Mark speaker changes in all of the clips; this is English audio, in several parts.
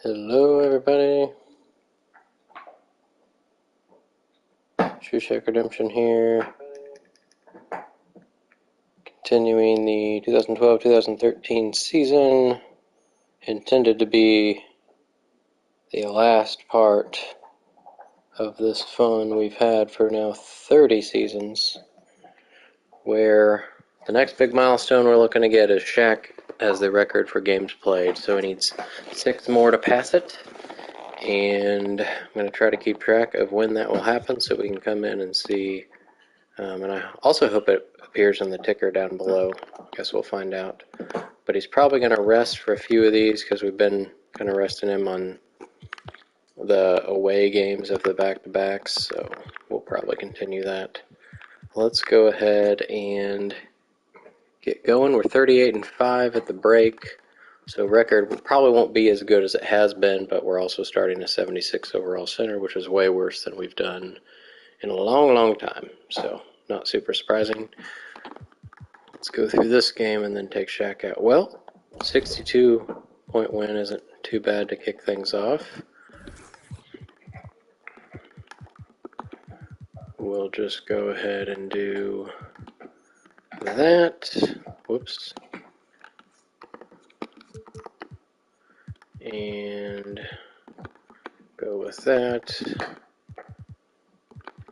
Speaker 1: Hello everybody, True Shack Redemption here, continuing the 2012-2013 season, intended to be the last part of this fun we've had for now 30 seasons, where the next big milestone we're looking to get is Shaq as the record for games played, so he needs 6 more to pass it. And I'm going to try to keep track of when that will happen so we can come in and see. And I also hope it appears in the ticker down below. I guess we'll find out. But he's probably going to rest for a few of these because we've been kind of resting him on the away games of the back-to-backs. So we'll probably continue that. Let's go ahead and get going. We're 38-5 at the break. So record probably won't be as good as it has been, but we're also starting a 76 overall center, which is way worse than we've done in a long, long time. So not super surprising. Let's go through this game and then take Shaq out. Well, 62-point win isn't too bad to kick things off. We'll just go ahead and do that. Whoops. And go with that.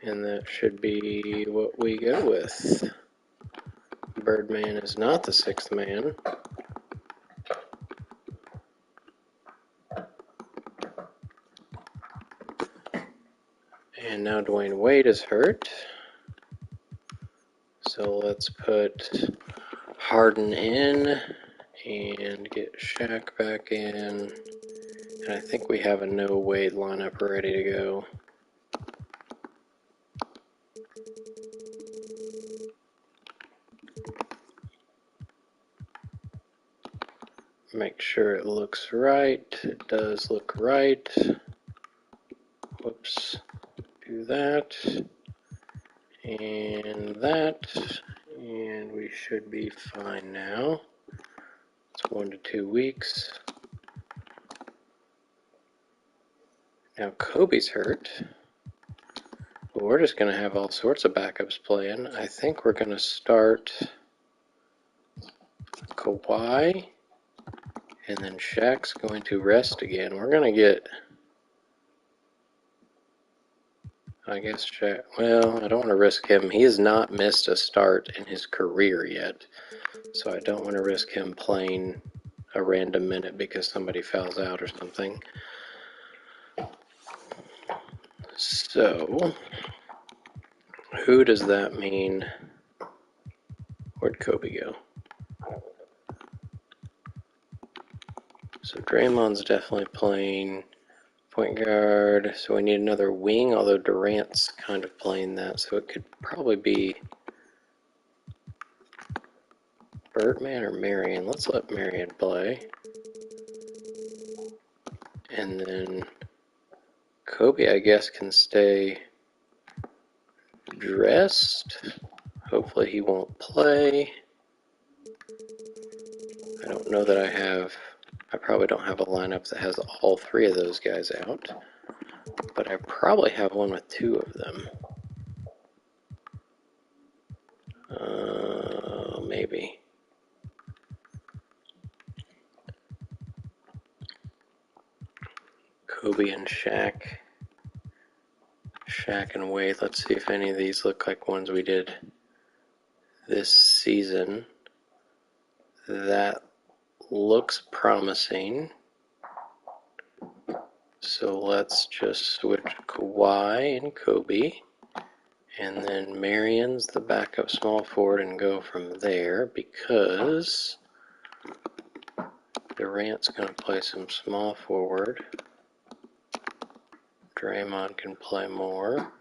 Speaker 1: And that should be what we go with. Birdman is not the 6th man. And now Dwayne Wade is hurt. So let's put Harden in and get Shaq back in. And I think we have a no Wade lineup ready to go. Make sure it looks right. It does look right. Whoops. Do that. And that. And we should be fine now. It's 1 to 2 weeks. Now Kobe's hurt. But we're just going to have all sorts of backups playing. I think we're going to start Kawhi. And then Shaq's going to rest again. We're going to get, I guess, Shaq. Well, I don't want to risk him. He has not missed a start in his career yet. So I don't want to risk him playing a random minute because somebody fouls out or something. So, who does that mean? Where'd Kobe go? So Draymond's definitely playing point guard, so we need another wing, although Durant's kind of playing that, so it could probably be Birdman or Marion. Let's let Marion play. And then Kobe, I guess, can stay dressed. Hopefully he won't play. I don't know that I probably don't have a lineup that has all 3 of those guys out. But I probably have one with 2 of them. Maybe. Kobe and Shaq. Shaq and Wade. Let's see if any of these look like ones we did this season. That looks promising. So let's just switch Kawhi and Kobe. And then Marion's the backup small forward and go from there because Durant's going to play some small forward. Draymond can play more,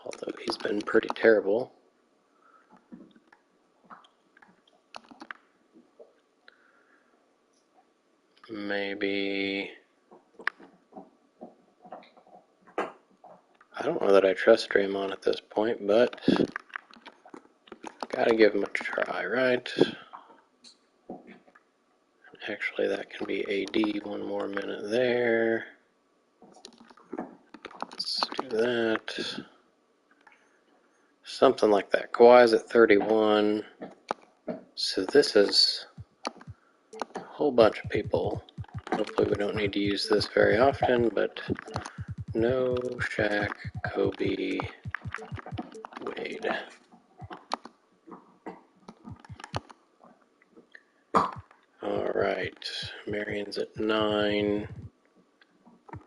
Speaker 1: although he's been pretty terrible. Maybe, I don't know that I trust Draymond at this point, but gotta give him a try, right? Actually, that can be AD. One more minute there. Let's do that. Something like that. Kawhi's at 31. So this is a whole bunch of people. Hopefully we don't need to use this very often, but no Shaq, Kobe, Wade. Alright, Marion's at 9.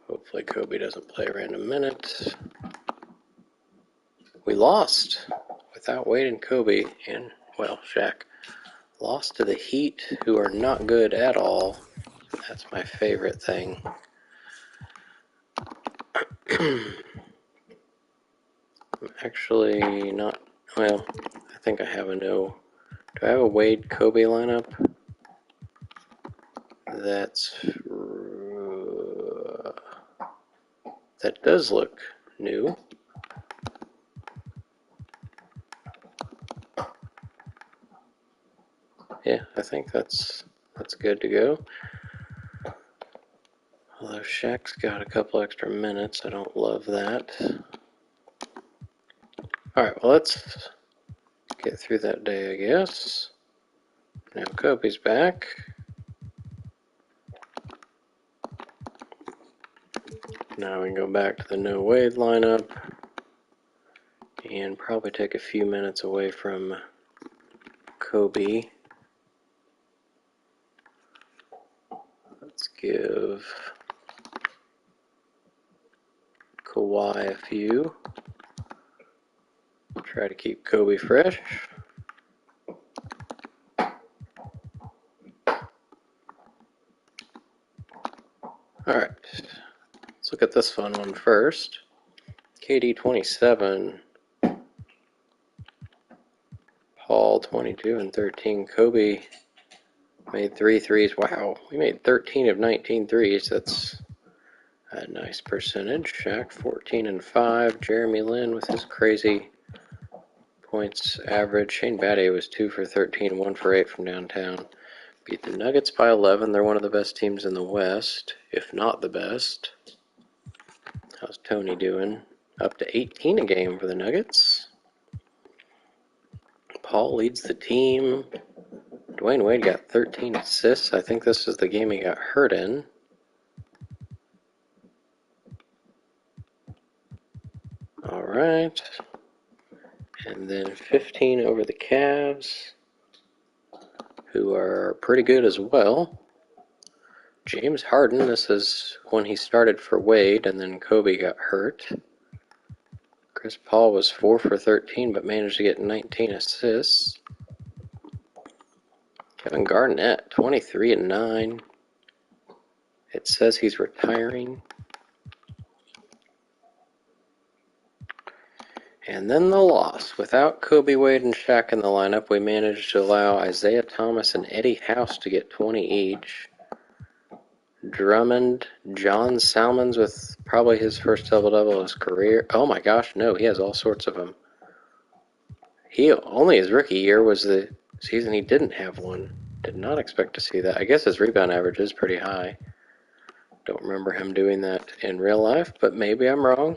Speaker 1: Hopefully Kobe doesn't play random minutes. We lost without Wade and Kobe, and, well, Shaq. Lost to the Heat, who are not good at all. That's my favorite thing. I'm actually not, well, I think I have a no. Do I have a Wade Kobe lineup? That does look new. Yeah, I think that's good to go. Although Shaq's got a couple extra minutes, I don't love that. Alright, well, let's get through that day, I guess. Now Kobe's back. Now we can go back to the no Wade lineup and probably take a few minutes away from Kobe. Let's give Kawhi a few. Try to keep Kobe fresh. Alright, let's look at this fun one first. KD 27, Paul 22 and 13. Kobe made 3 threes. Wow, we made 13 of 19 threes. That's a nice percentage. Shaq 14 and 5. Jeremy Lin with his crazy points average. Shane Battier was 2 for 13, 1 for 8 from downtown. Beat the Nuggets by 11. They're one of the best teams in the West, if not the best. How's Tony doing? Up to 18 a game for the Nuggets. Paul leads the team. Dwayne Wade got 13 assists. I think this is the game he got hurt in. All right. And then 15 over the Cavs, who are pretty good as well. James Harden, this is when he started for Wade, and then Kobe got hurt. Chris Paul was 4 for 13, but managed to get 19 assists. Kevin Garnett, 23 and 9. It says he's retiring. And then the loss. Without Kobe, Wade, and Shaq in the lineup, we managed to allow Isaiah Thomas and Eddie House to get 20 each. Drummond, John Salmons with probably his first double-double of his career. Oh my gosh, no, he has all sorts of them. Only his rookie year was the season he didn't have one. Did not expect to see that. I guess his rebound average is pretty high. Don't remember him doing that in real life, but maybe I'm wrong.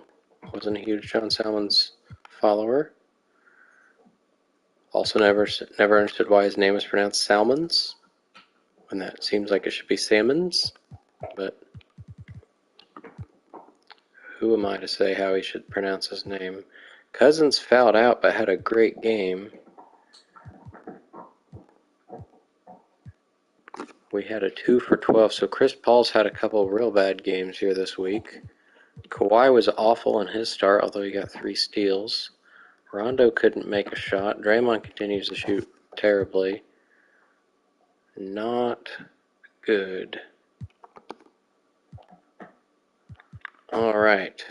Speaker 1: Wasn't a huge John Salmons follower. Also never understood why his name is pronounced Salmons, when that seems like it should be Salmons, but who am I to say how he should pronounce his name? Cousins fouled out but had a great game. We had a 2 for 12, so Chris Paul's had a couple real bad games here this week. Kawhi was awful in his start, although he got 3 steals. Rondo couldn't make a shot. Draymond continues to shoot terribly. Not good. All right.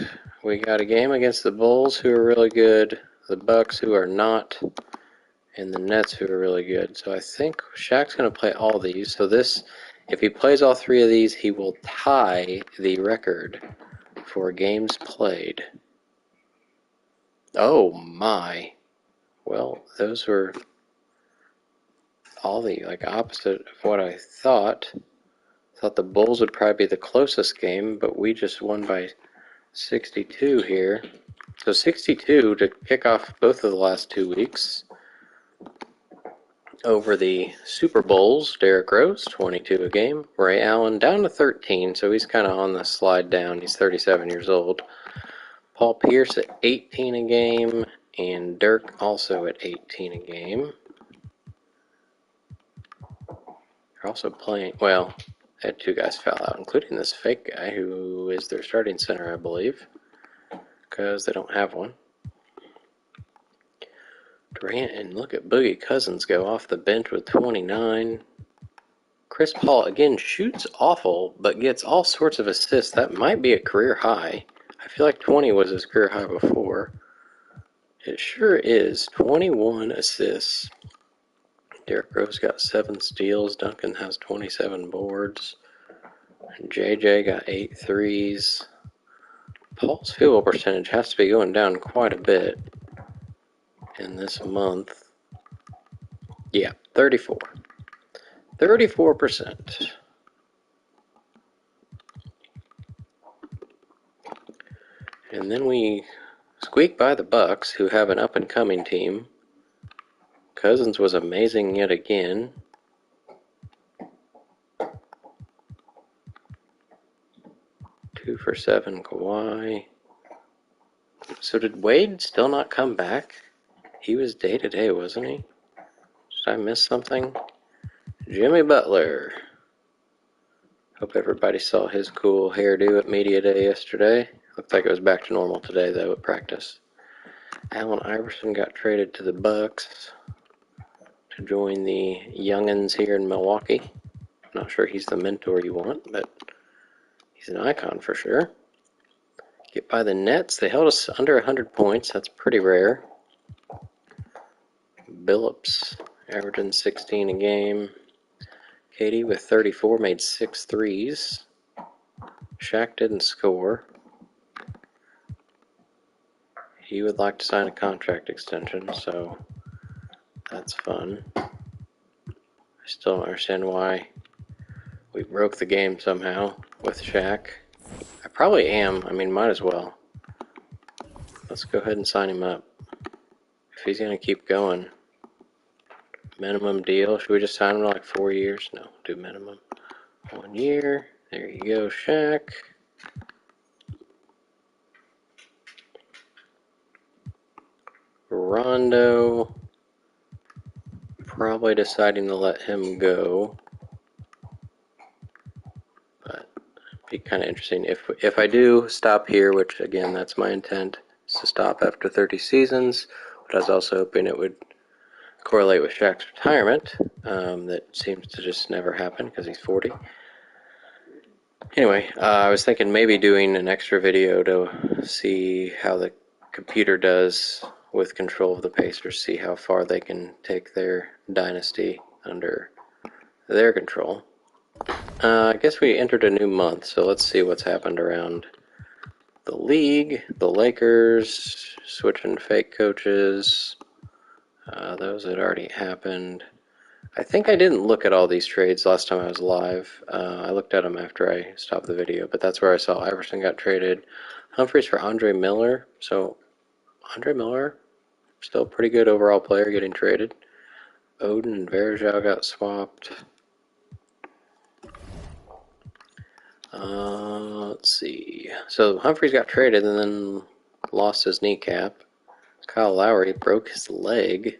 Speaker 1: We got a game against the Bulls, who are really good, the Bucks, who are not, and the Nets, who are really good. So I think Shaq's going to play all these. So if he plays all 3 of these, he will tie the record for games played. Oh, my. Well, those were all the opposite of what I thought. Thought the Bulls would probably be the closest game, but we just won by 62 here. So 62 to kick off both of the last 2 weeks. Over the Super Bowls, Derrick Rose, 22 a game. Ray Allen down to 13, so he's kind of on the slide down. He's 37 years old. Paul Pierce at 18 a game, and Dirk also at 18 a game. They're also playing, well, they had 2 guys foul out, including this fake guy who is their starting center, I believe, because they don't have one. Durant, and look at Boogie Cousins go off the bench with 29. Chris Paul, again, shoots awful, but gets all sorts of assists. That might be a career high. I feel like 20 was his career high before. It sure is. 21 assists. Derrick Rose got 7 steals. Duncan has 27 boards. And JJ got 8 threes. Paul's field goal percentage has to be going down quite a bit in this month. Yeah, 34. 34%. And then we squeak by the Bucks, who have an up-and-coming team. Cousins was amazing yet again. Two for 7, Kawhi. So did Wade still not come back? He was day-to-day, wasn't he? Did I miss something? Jimmy Butler. Hope everybody saw his cool hairdo at Media Day yesterday. Looked like it was back to normal today, though, at practice. Allen Iverson got traded to the Bucks to join the youngins here in Milwaukee. Not sure he's the mentor you want, but he's an icon for sure. Get by the Nets. They held us under 100 points. That's pretty rare. Billups averaging 16 a game. Katie with 34 made 6 threes. Shaq didn't score. He would like to sign a contract extension, so that's fun. I still don't understand why we broke the game somehow with Shaq. I probably am. I mean, might as well. Let's go ahead and sign him up. If he's going to keep going. Minimum deal. Should we just sign him to like 4 years? No, do minimum. 1 year. There you go, Shaq. Rondo. Probably deciding to let him go. But it'd be kind of interesting. If I do stop here, which again, that's my intent, is to stop after 30 seasons. But I was also hoping it would correlate with Shaq's retirement. That seems to just never happen because he's 40. Anyway, I was thinking maybe doing an extra video to see how the computer does with control of the Pacers, see how far they can take their dynasty under their control. I guess we entered a new month, so let's see what's happened around the league. The Lakers switching fake coaches. Those had already happened. I think I didn't look at all these trades last time I was live. I looked at them after I stopped the video, but that's where I saw Iverson got traded. Humphries for Andre Miller. So Andre Miller, still a pretty good overall player, getting traded. Oden and Varejao got swapped. Let's see. So Humphries got traded and then lost his kneecap. Kyle Lowry broke his leg.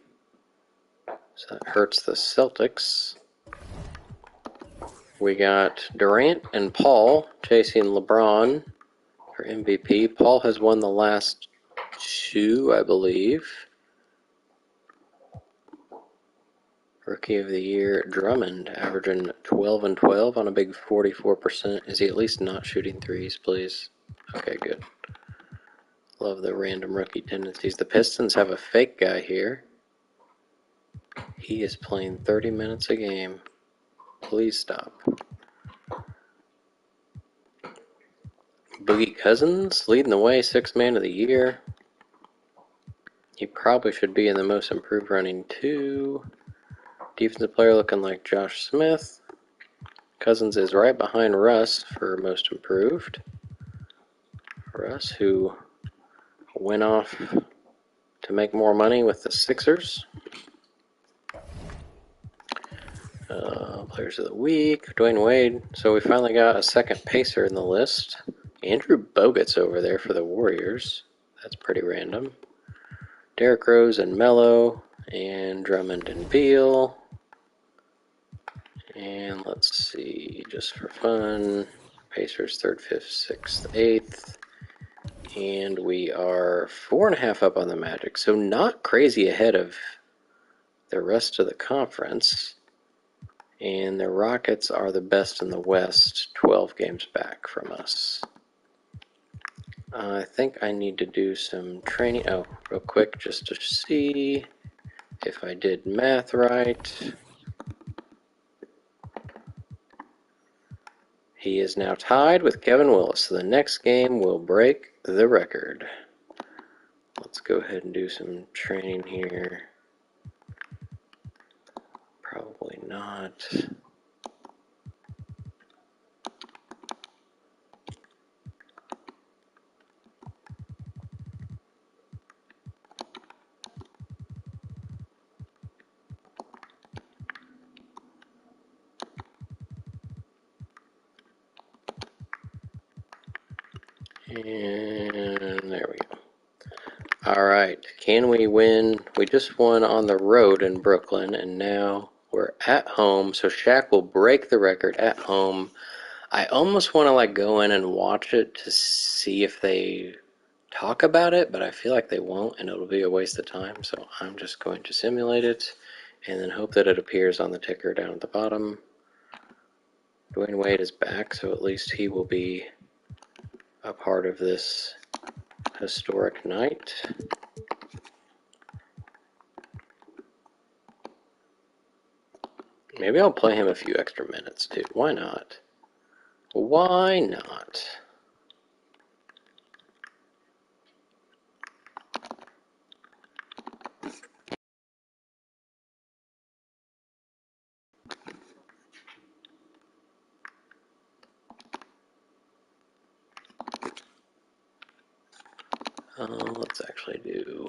Speaker 1: So that hurts the Celtics. We got Durant and Paul chasing LeBron for MVP. Paul has won the last 2, I believe. Rookie of the Year, Drummond, averaging 12 and 12 on a big 44%. Is he at least not shooting threes, please? Okay, good. Love the random rookie tendencies. The Pistons have a fake guy here. He is playing 30 minutes a game. Please stop. Boogie Cousins leading the way, 6th man of the year. He probably should be in the most improved running too. Defensive player looking like Josh Smith. Cousins is right behind Russ for most improved. Russ, who went off to make more money with the Sixers. Players of the week, Dwayne Wade. So we finally got a second pacer in the list. Andrew Bogut's over there for the Warriors. That's pretty random. Derrick Rose and Melo, and Drummond and Beal. And let's see, just for fun, Pacers 3rd, 5th, 6th, 8th. And we are 4.5 up on the Magic, so not crazy ahead of the rest of the conference. And the Rockets are the best in the West, 12 games back from us. I think I need to do some training. Oh, real quick, just to see if I did math right. He is now tied with Kevin Willis, so the next game will break the record. Let's go ahead and do some training here. Probably not. And there we go. All right, can we win? We just won on the road in Brooklyn, and now we're at home. So Shaq will break the record at home. I almost want to go in and watch it to see if they talk about it, but I feel like they won't, and it'll be a waste of time. So I'm just going to simulate it, and then hope that it appears on the ticker down at the bottom. Dwayne Wade is back, so at least he will be a part of this historic night. Maybe I'll play him a few extra minutes too. Why not? Why not? Let's actually do.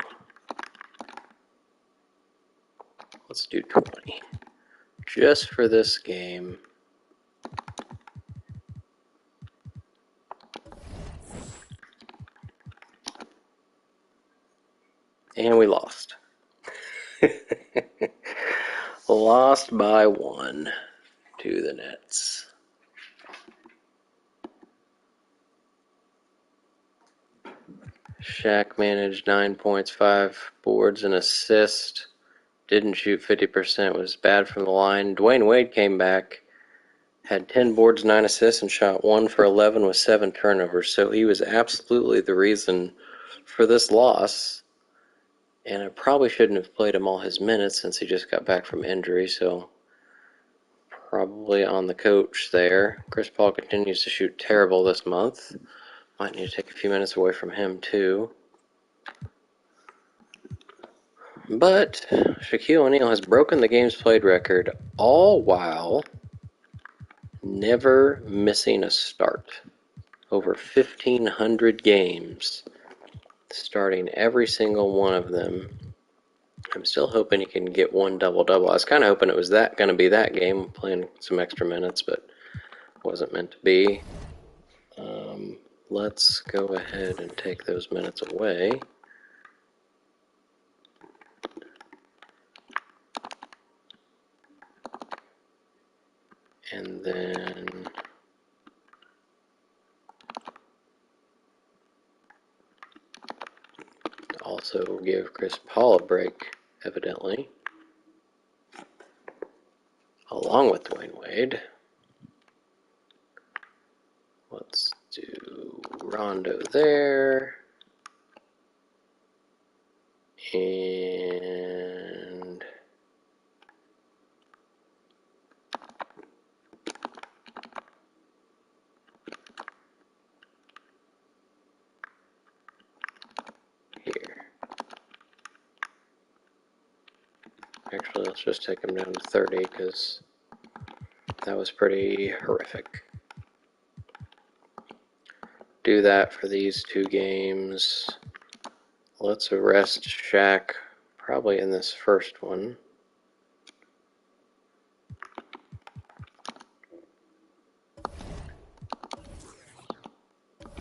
Speaker 1: Let's do 20. Just for this game. And we lost. Lost by 1 to the Nets. Shaq managed 9 points, 5 boards, and assist. Didn't shoot 50%, was bad from the line. Dwayne Wade came back, had 10 boards, 9 assists, and shot 1 for 11 with 7 turnovers. So he was absolutely the reason for this loss. And I probably shouldn't have played him all his minutes since he just got back from injury. So probably on the coach there. Chris Paul continues to shoot terrible this month. Might need to take a few minutes away from him too. But Shaquille O'Neal has broken the games played record, all while never missing a start. Over 1,500 games, starting every single one of them. I'm still hoping he can get one double-double. I was kind of hoping it was going to be that game, playing some extra minutes, but it wasn't meant to be. Let's go ahead and take those minutes away. And then also give Chris Paul a break, evidently, along with Dwayne Wade. Let's do Rondo there. And here. Actually, let's just take him down to 30 because that was pretty horrific. Do that for these two games. Let's arrest Shaq probably in this first one.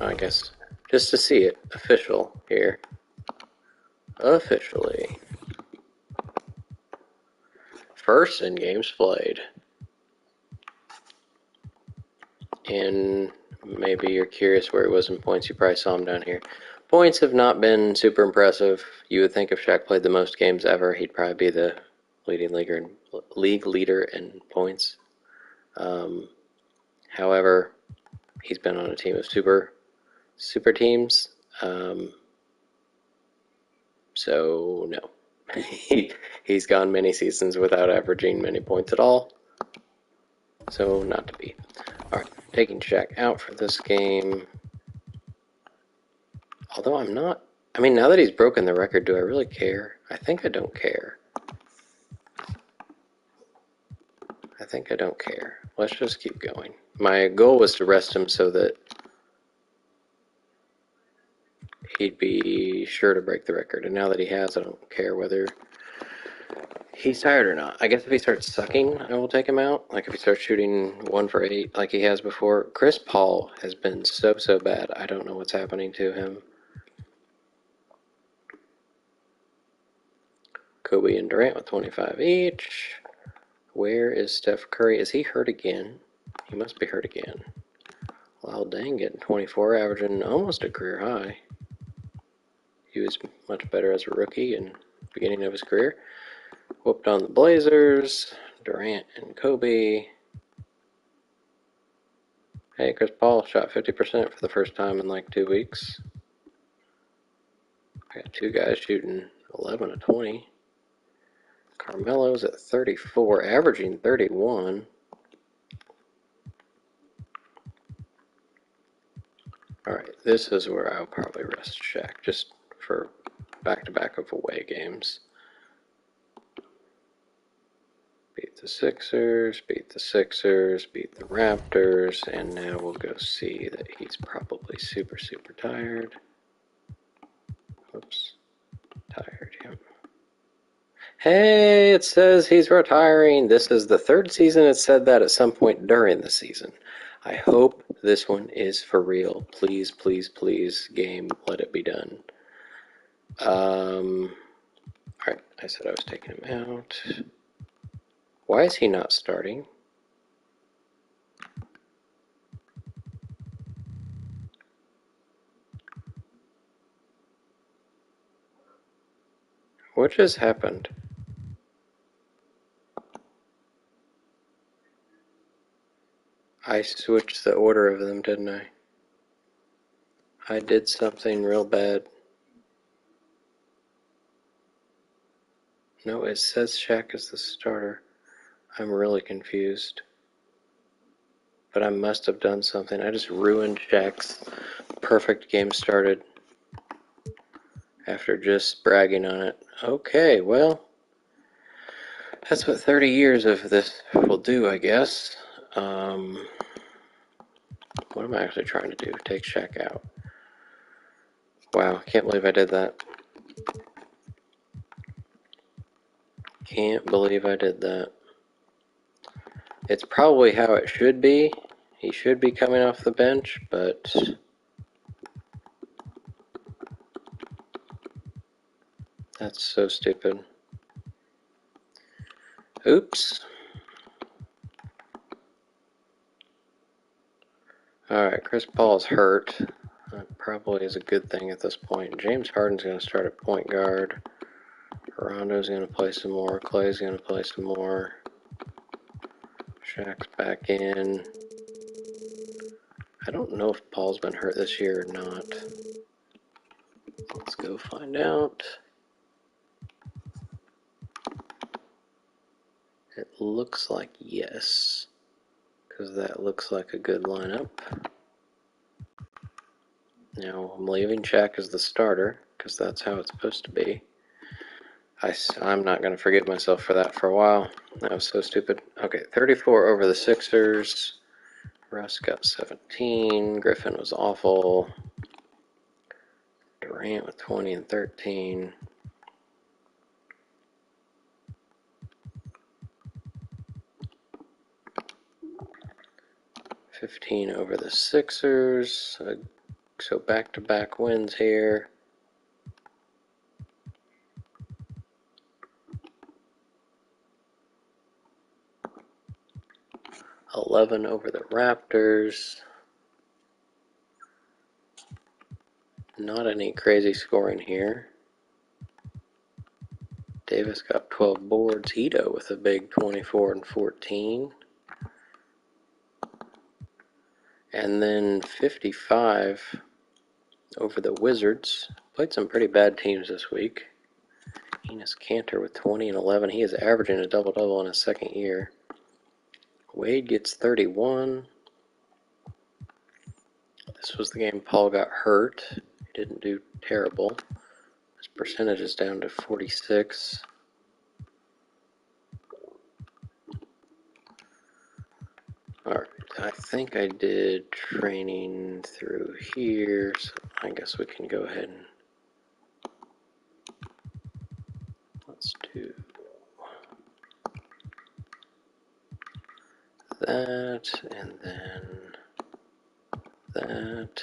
Speaker 1: I guess just to see it official here. Officially. First in games played. And maybe you're curious where he was in points. You probably saw him down here. Points have not been super impressive. You would think if Shaq played the most games ever, he'd probably be the league leader in points. However, he's been on a team of super teams. So no, he's gone many seasons without averaging many points at all. So not to be. All right, taking Shaq out for this game. Although I'm not. I mean, now that he's broken the record, do I really care? I think I don't care. I think I don't care. Let's just keep going. My goal was to rest him so that he'd be sure to break the record. And now that he has, I don't care whether he's tired or not. I guess if he starts sucking, I will take him out. Like if he starts shooting 1 for 8 like he has before. Chris Paul has been so bad. I don't know what's happening to him. Kobe and Durant with 25 each. Where is Steph Curry? Is he hurt again? He must be hurt again. Wow, dang, getting 24, averaging almost a career high. He was much better as a rookie and beginning of his career. Whooped on the Blazers. Durant and Kobe. Hey, Chris Paul shot 50% for the first time in like 2 weeks. I got two guys shooting 11 of 20. Carmelo's at 34, averaging 31. Alright, this is where I'll probably rest Shaq, just for back-to-back of away games. Beat the Sixers, beat the Sixers, beat the Raptors, and now we'll go see that he's probably super tired. Oops. Tired, yeah. Hey, it says he's retiring. This is the third season it said that at some point during the season. I hope this one is for real. Please, please, please, game, let it be done. Alright, I said I was taking him out. Why is he not starting? What just happened? I switched the order of them, didn't I? I did something real bad. No, it says Shaq is the starter. I'm really confused. But I must have done something. I just ruined Shaq's perfect game started after just bragging on it. Okay, well, that's what 30 years of this will do, I guess. What am I actually trying to do? Take Shaq out. Wow, can't believe I did that. Can't believe I did that. It's probably how it should be. He should be coming off the bench, but that's so stupid. Oops. Alright, Chris Paul's hurt. That probably is a good thing at this point. James Harden's going to start at point guard. Rondo's going to play some more. Clay's going to play some more. Shaq's back in. I don't know if Paul's been hurt this year or not. Let's go find out. It looks like yes, because that looks like a good lineup. Now I'm leaving Shaq as the starter, because that's how it's supposed to be. I'm not going to forgive myself for that for a while. That was so stupid. Okay, 34 over the Sixers. Russ got 17. Griffin was awful. Durant with 20 and 13. $15 over the Sixers. So back-to-back wins here. $11 over the Raptors. Not any crazy scoring here. Davis got 12 boards. Hito with a big 24 and 14. And then 55 over the Wizards. Played some pretty bad teams this week. Enes Kanter with 20 and 11. He is averaging a double-double in his second year. Wade gets 31. This was the game Paul got hurt. He didn't do terrible. His percentage is down to 46. Alright, I think I did training through here, so I guess we can go ahead and let's do that, and then that.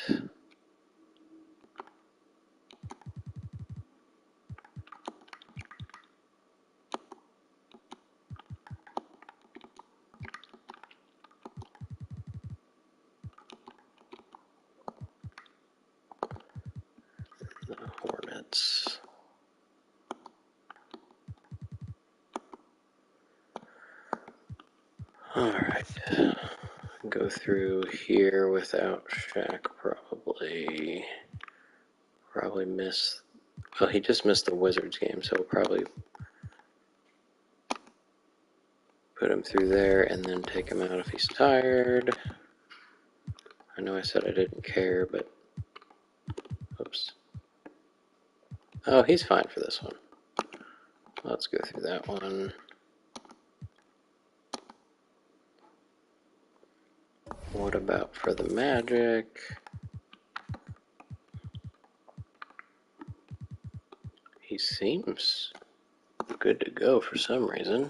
Speaker 1: The Hornets. Alright. Go through here without Shaq probably miss. Well, he just missed the Wizards game, so we'll probably put him through there and then take him out if he's tired. I know I said I didn't care, but oops. Oh, he's fine for this one. Let's go through that one. What about for the Magic? He seems good to go for some reason.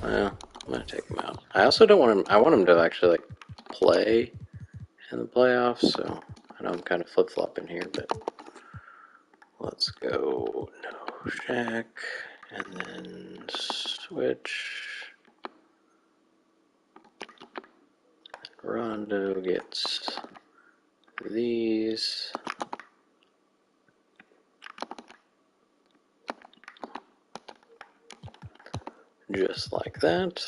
Speaker 1: Well, I'm gonna take him out. I also don't want him. I want him to actually like play in the playoffs. So I know I'm kind of flip flopping here, but let's go no Shaq and then switch. Rondo gets these. Just like that.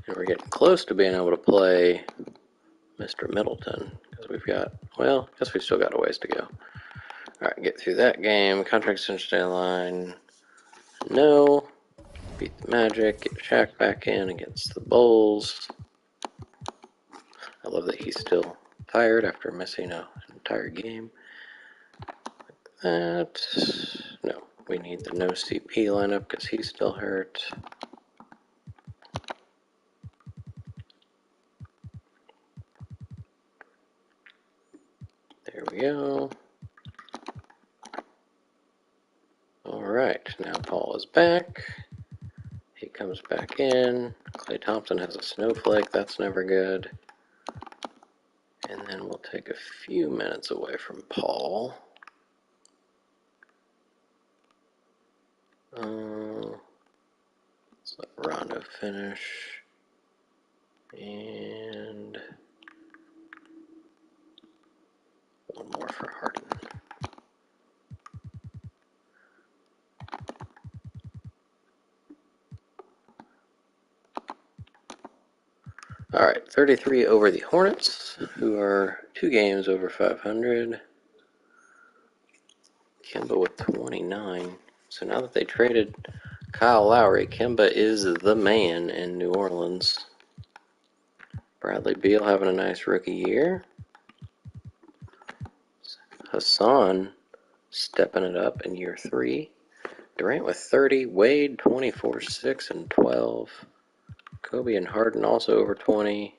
Speaker 1: And we're getting close to being able to play Mr. Middleton. Because we've got, well, I guess we've still got a ways to go. Alright, get through that game. Contract extension deadline. No. Beat the Magic. Get Shaq back in against the Bulls. I love that he's still tired after missing an entire game. Like that. No, we need the no CP lineup because he's still hurt. There we go. Alright, now Paul is back. He comes back in. Klay Thompson has a snowflake, that's never good. And then we'll take a few minutes away from Paul. Let's let Rondo finish. And one more for Harden. Alright, 33 over the Hornets, who are 2 games over 500. Kemba with 29. So now that they traded Kyle Lowry, Kemba is the man in New Orleans. Bradley Beal having a nice rookie year. Hassan stepping it up in year 3. Durant with 30. Wade 24, 6, and 12. Kobe and Harden also over 20.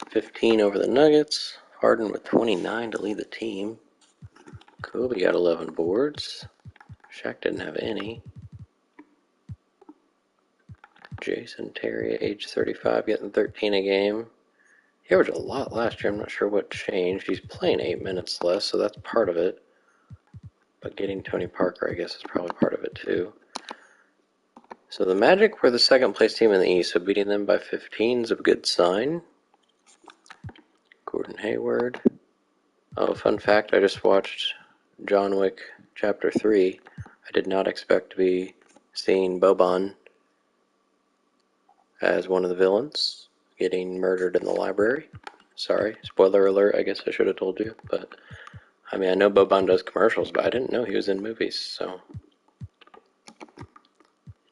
Speaker 1: 15 over the Nuggets. Harden with 29 to lead the team. Kobe got 11 boards. Shaq didn't have any. Jason Terry, age 35, getting 13 a game. He averaged a lot last year. I'm not sure what changed. He's playing 8 minutes less, so that's part of it. But getting Tony Parker, I guess, is probably part of it too. So the Magic were the second place team in the East, so beating them by 15 is a good sign. Gordon Hayward. Oh, fun fact, I just watched John Wick Chapter 3. I did not expect to be seeing Boban as one of the villains getting murdered in the library. Sorry, spoiler alert, I guess I should have told you. But, I mean, I know Boban does commercials, but I didn't know he was in movies, so.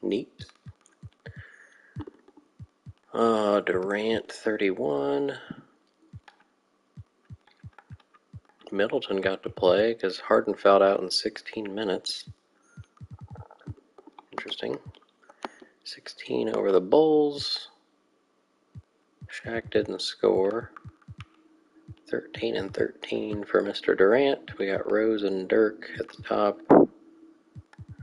Speaker 1: Neat. Durant, 31. Middleton got to play because Harden fouled out in 16 minutes. Interesting. 16 over the Bulls. Shaq didn't score. 13 and 13 for Mr. Durant. We got Rose and Dirk at the top.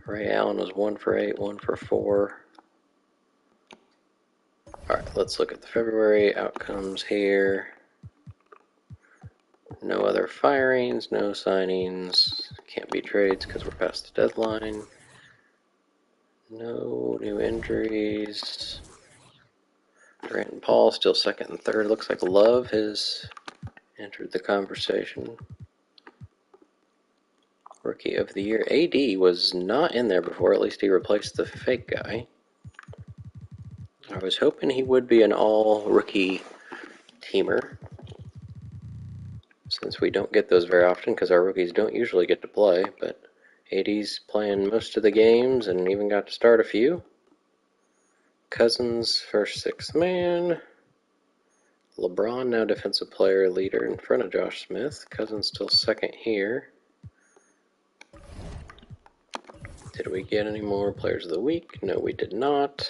Speaker 1: Ray Allen was 1 for 8, 1 for 4. Alright, let's look at the February outcomes here. No other firings, no signings. Can't be trades because we're past the deadline. No new injuries. Durant and Paul still second and third. Looks like Love has entered the conversation. Rookie of the Year. AD was not in there before. At least he replaced the fake guy. I was hoping he would be an all-rookie teamer, since we don't get those very often because our rookies don't usually get to play, but AD's playing most of the games and even got to start a few. Cousins first sixth man. LeBron now defensive player leader in front of Josh Smith. Cousins still second here. Did we get any more players of the week? No, we did not.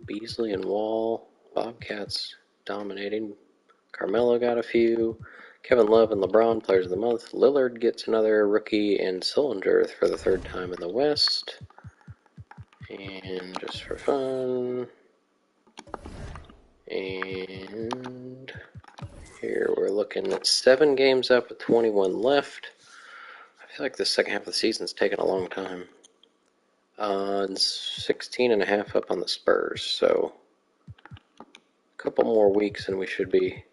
Speaker 1: Beasley and Wall. Bobcats dominating. Carmelo got a few. Kevin Love and LeBron players of the month. Lillard gets another rookie, and Sullinger for the third time in the West. And just for fun. And here we're looking at 7 games up with 21 left. I feel like the second half of the season's taken a long time. 16 and a half up on the Spurs, so a couple more weeks and we should be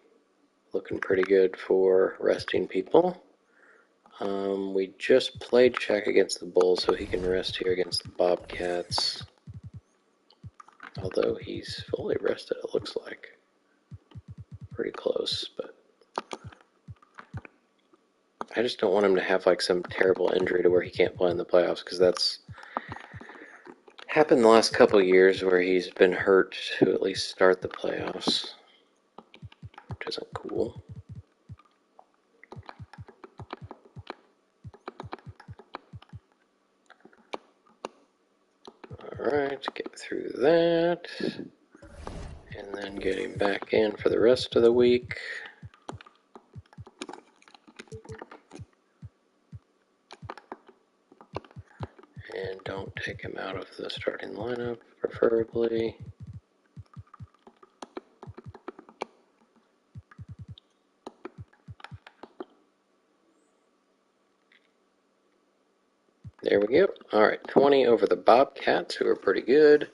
Speaker 1: looking pretty good for resting people. We just played Shaq against the Bulls, so he can rest here against the Bobcats. Although he's fully rested, it looks like. Pretty close, but I just don't want him to have like some terrible injury to where he can't play in the playoffs, because that's happened the last couple of years where he's been hurt to at least start the playoffs, which isn't cool. Alright, get through that, and then get him back in for the rest of the week. And don't take him out of the starting lineup, preferably. There we go. Alright, 20 over the Bobcats, who are pretty good.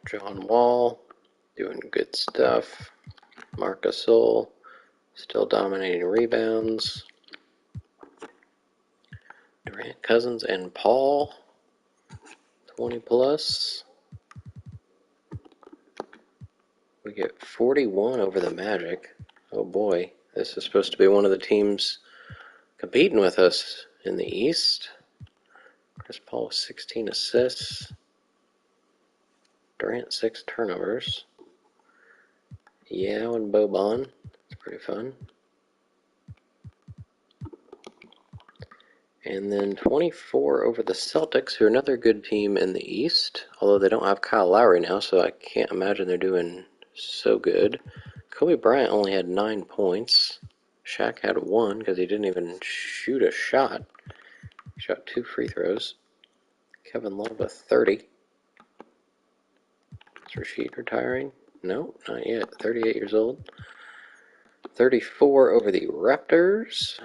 Speaker 1: John Wall, doing good stuff. Marc Gasol, still dominating rebounds. Durant, Cousins, and Paul, 20 plus. We get 41 over the Magic. Oh boy, this is supposed to be one of the teams competing with us in the East. Chris Paul with 16 assists. Durant 6 turnovers. Yao and Boban. It's pretty fun. And then 24 over the Celtics, who are another good team in the East. Although they don't have Kyle Lowry now, so I can't imagine they're doing so good. Kobe Bryant only had 9 points. Shaq had 1 because he didn't even shoot a shot. He shot 2 free throws. Kevin Love with 30. Is Rasheed retiring? No, not yet. 38 years old. 34 over the Raptors.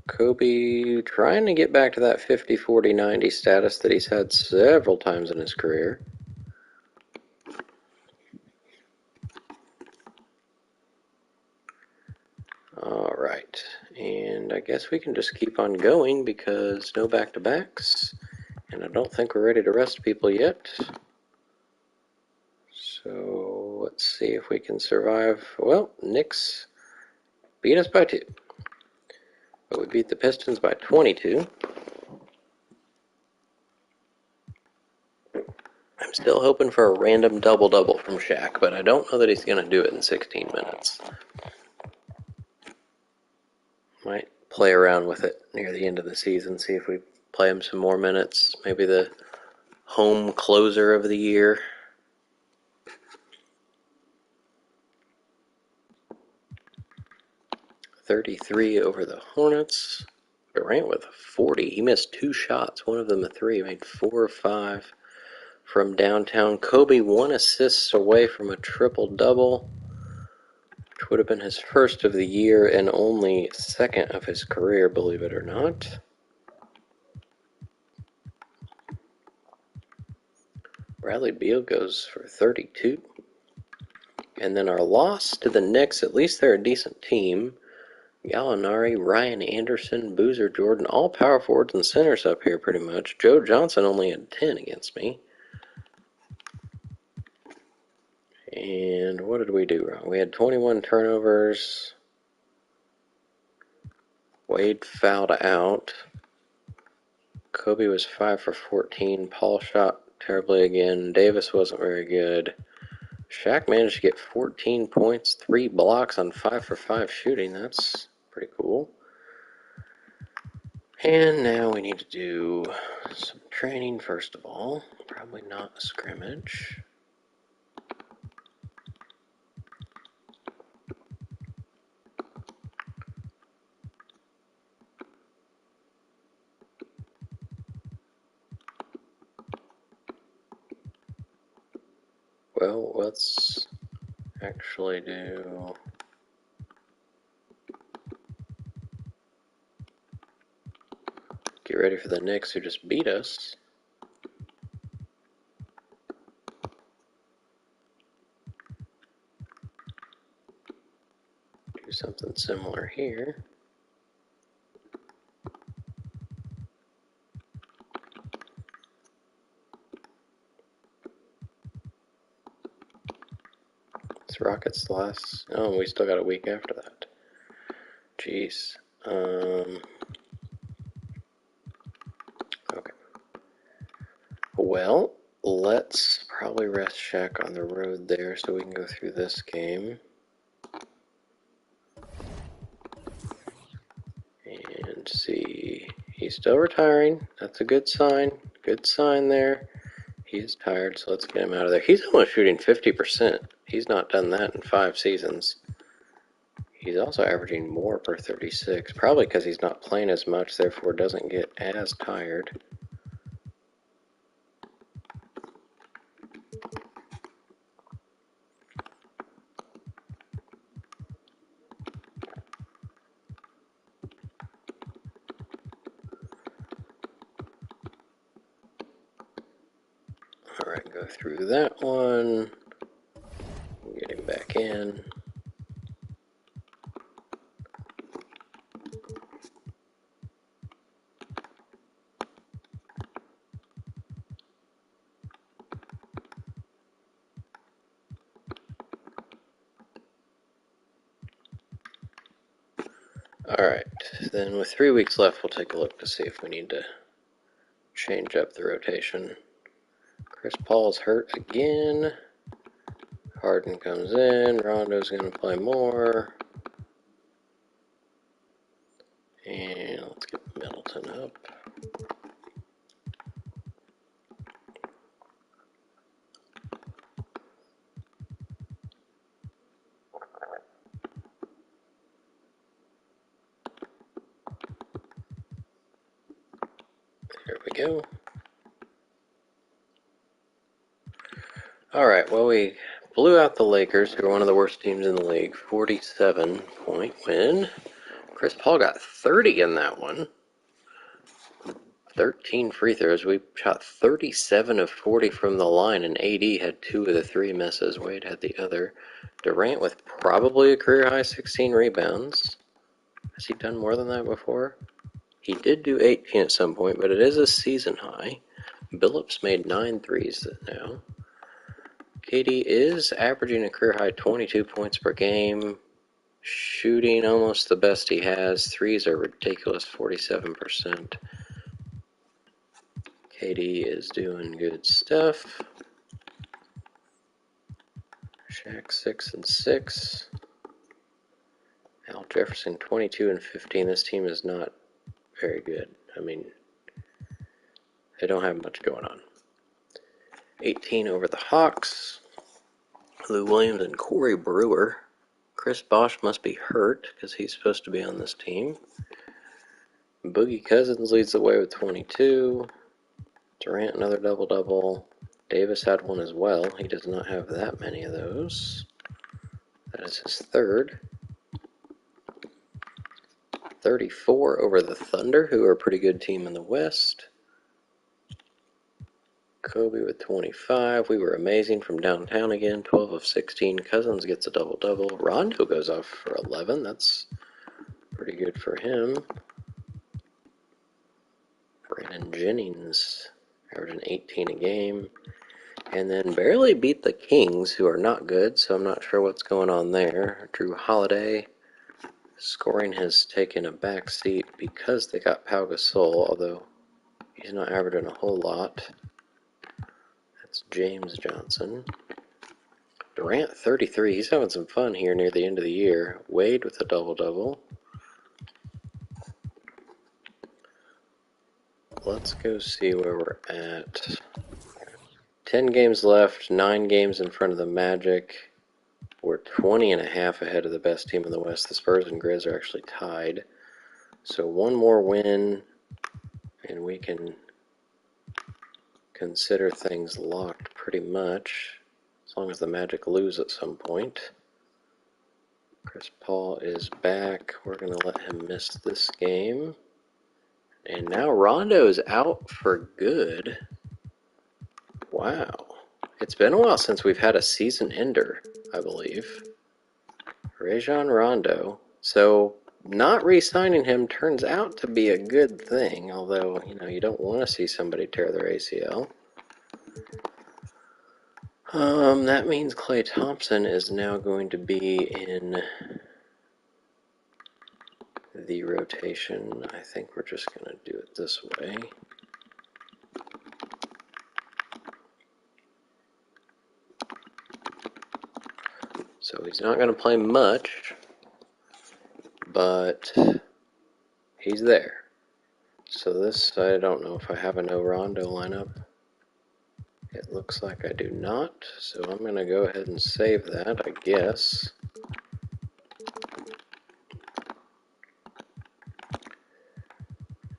Speaker 1: Kobe trying to get back to that 50, 40, 90 status that he's had several times in his career. Alright, and I guess we can just keep on going because no back-to-backs, and I don't think we're ready to rest people yet. So let's see if we can survive. Well, Knicks beat us by 2, but we beat the Pistons by 22. I'm still hoping for a random double-double from Shaq, but I don't know that he's going to do it in 16 minutes. Might play around with it near the end of the season, see if we play him some more minutes. Maybe the home closer of the year. .33 over the Hornets. Durant with 40. He missed 2 shots, one of them a 3. Made 4 of 5 from downtown. Kobe 1 assist away from a triple-double, which would have been his first of the year and only second of his career, believe it or not. Bradley Beal goes for 32. And then our loss to the Knicks, at least they're a decent team. Gallinari, Ryan Anderson, Boozer Jordan, all power forwards and centers up here pretty much. Joe Johnson only had 10 against me. And what did we do wrong? We had 21 turnovers. Wade fouled out. Kobe was 5 for 14. Paul shot terribly again. Davis wasn't very good. Shaq managed to get 14 points, 3 blocks on 5 for 5 shooting. That's pretty cool. And now we need to do some training first of all. Probably not a scrimmage. Well, let's actually do... Get ready for the Knicks who just beat us. Do something similar here. It's Rockets last... Oh, we still got a week after that. Jeez. Okay. Well, let's probably rest Shaq on the road there so we can go through this game. And see, he's still retiring. That's a good sign. Good sign there. He's tired, so let's get him out of there. He's almost shooting 50%. He's not done that in 5 seasons. He's also averaging more per 36, probably because he's not playing as much, therefore doesn't get as tired. Alright, go through that one. Get him back in. Alright, then with 3 weeks left, we'll take a look to see if we need to change up the rotation. Chris Paul's hurt again. Harden comes in. Rondo's going to play more. And let's get Middleton up. There we go. Alright, well, we blew out the Lakers, who are one of the worst teams in the league. 47-point win. Chris Paul got 30 in that one. 13 free throws. We shot 37 of 40 from the line, and AD had 2 of the 3 misses. Wade had the other. Durant with probably a career-high 16 rebounds. Has he done more than that before? He did do 18 at some point, but it is a season high. Billups made 9 threes now. KD is averaging a career-high 22 points per game. Shooting almost the best he has. Threes are ridiculous, 47%. KD is doing good stuff. Shaq 6 and 6. Al Jefferson 22 and 15. This team is not very good. I mean, they don't have much going on. 18 over the Hawks. Lou Williams and Corey Brewer. Chris Bosh must be hurt because he's supposed to be on this team. Boogie Cousins leads the way with 22. Durant another double-double. Davis had one as well. He does not have that many of those. That is his third. 34 over the Thunder, who are a pretty good team in the West. Kobe with 25. We were amazing from downtown again. 12 of 16. Cousins gets a double-double. Rondo goes off for 11. That's pretty good for him. Brandon Jennings averaging 18 a game. And then barely beat the Kings, who are not good, so I'm not sure what's going on there. Drew Holiday. Scoring has taken a back seat because they got Pau Gasol, although he's not averaging a whole lot. That's James Johnson. Durant, 33. He's having some fun here near the end of the year. Wade with a double-double. Let's go see where we're at. 10 games left, 9 games in front of the Magic. We're 20 and a half ahead of the best team in the West. The Spurs and Grizz are actually tied. So one more win, and we can consider things locked pretty much, as long as the Magic lose at some point. Chris Paul is back. We're going to let him miss this game. And now Rondo is out for good. Wow. It's been a while since we've had a season ender, I believe. Rajon Rondo. So not re-signing him turns out to be a good thing, although, you don't want to see somebody tear their ACL. That means Klay Thompson is now going to be in the rotation. I think we're just going to do it this way. So he's not going to play much, but he's there. So this, I don't know if I have a no Rondo lineup. It looks like I do not, so I'm going to go ahead and save that, I guess.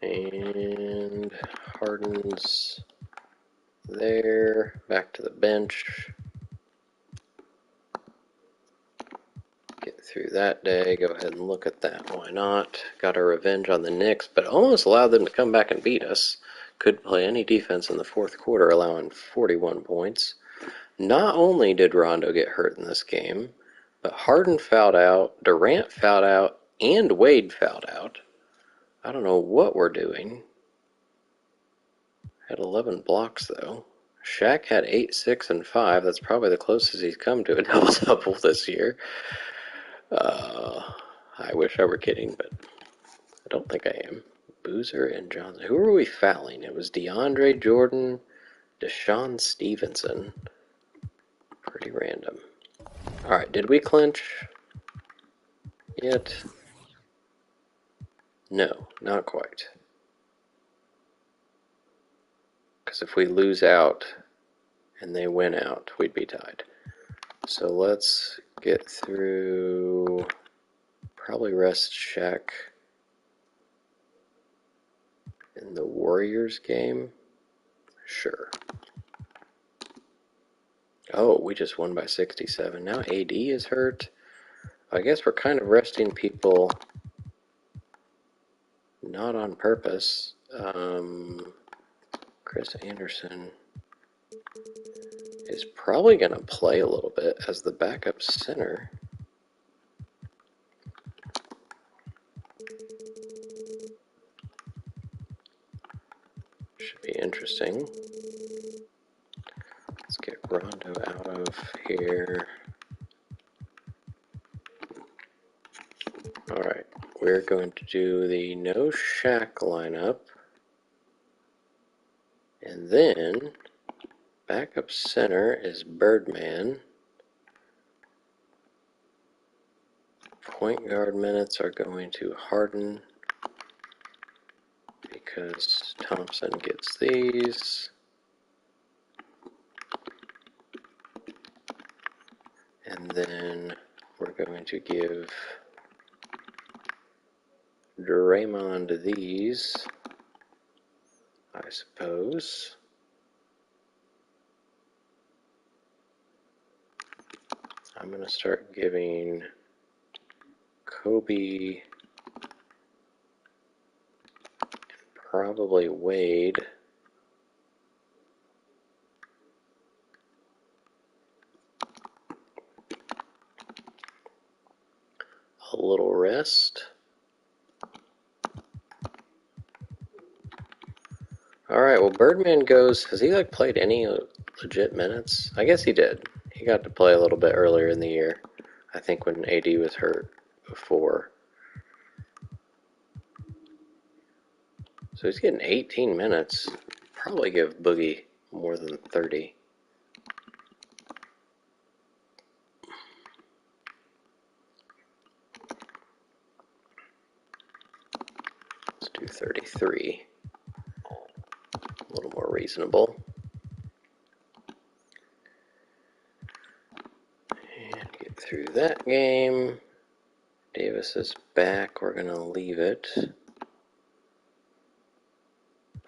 Speaker 1: And Harden's there, back to the bench. Get through that day, go ahead and look at that, why not? Got our revenge on the Knicks, but almost allowed them to come back and beat us. Could play any defense in the fourth quarter, allowing 41 points. Not only did Rondo get hurt in this game, but Harden fouled out, Durant fouled out, and Wade fouled out. I don't know what we're doing. Had 11 blocks, though. Shaq had 8, 6, and 5. That's probably the closest he's come to a double-double this year. I wish I were kidding, but I don't think I am. Boozer and Johnson. Who were we fouling? It was DeAndre Jordan, Deshaun Stevenson. Pretty random. Alright, did we clinch yet? No, not quite. Because if we lose out and they win out, we'd be tied. So let's get through, probably rest Shaq in the Warriors game. Sure. Oh, we just won by 67. Now AD is hurt. I guess we're kind of resting people not on purpose. Chris Anderson is probably going to play a little bit as the backup center. Should be interesting. Let's get Rondo out of here. Alright, we're going to do the no Shaq lineup. And then backup center is Birdman. Point guard minutes are going to Harden because Thompson gets these. And then we're going to give Draymond these, I suppose. I'm going to start giving Kobe, probably Wade, a little rest. Alright, well Birdman goes, has he played any legit minutes? I guess he did. He got to play a little bit earlier in the year. I think when AD was hurt before. So he's getting 18 minutes. Probably give Boogie more than 30. Let's do 33. A little more reasonable. And get through that game. Davis is back. We're going to leave it.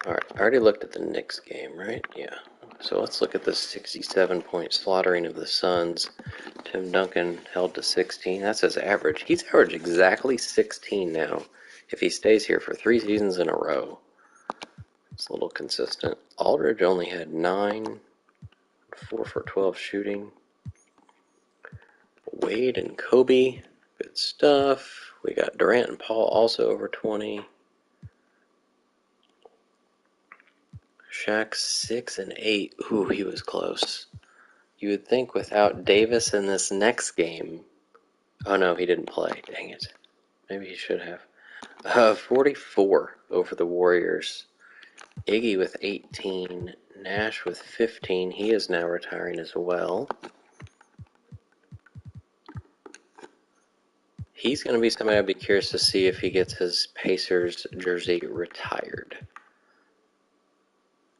Speaker 1: Alright, I already looked at the Knicks game, right? Yeah. So let's look at the 67-point slaughtering of the Suns. Tim Duncan held to 16. That's his average. He's averaged exactly 16 now if he stays here for 3 seasons in a row. It's a little consistent. Aldridge only had 9, 4 for 12 shooting. Wade and Kobe, good stuff. We got Durant and Paul also over 20. Shaq 6 and 8. Ooh, he was close. You would think without Davis in this next game. Oh no, he didn't play. Dang it. Maybe he should have. 44 over the Warriors. Iggy with 18. Nash with 15. He is now retiring as well. He's going to be somebody I'd be curious to see if he gets his Pacers jersey retired.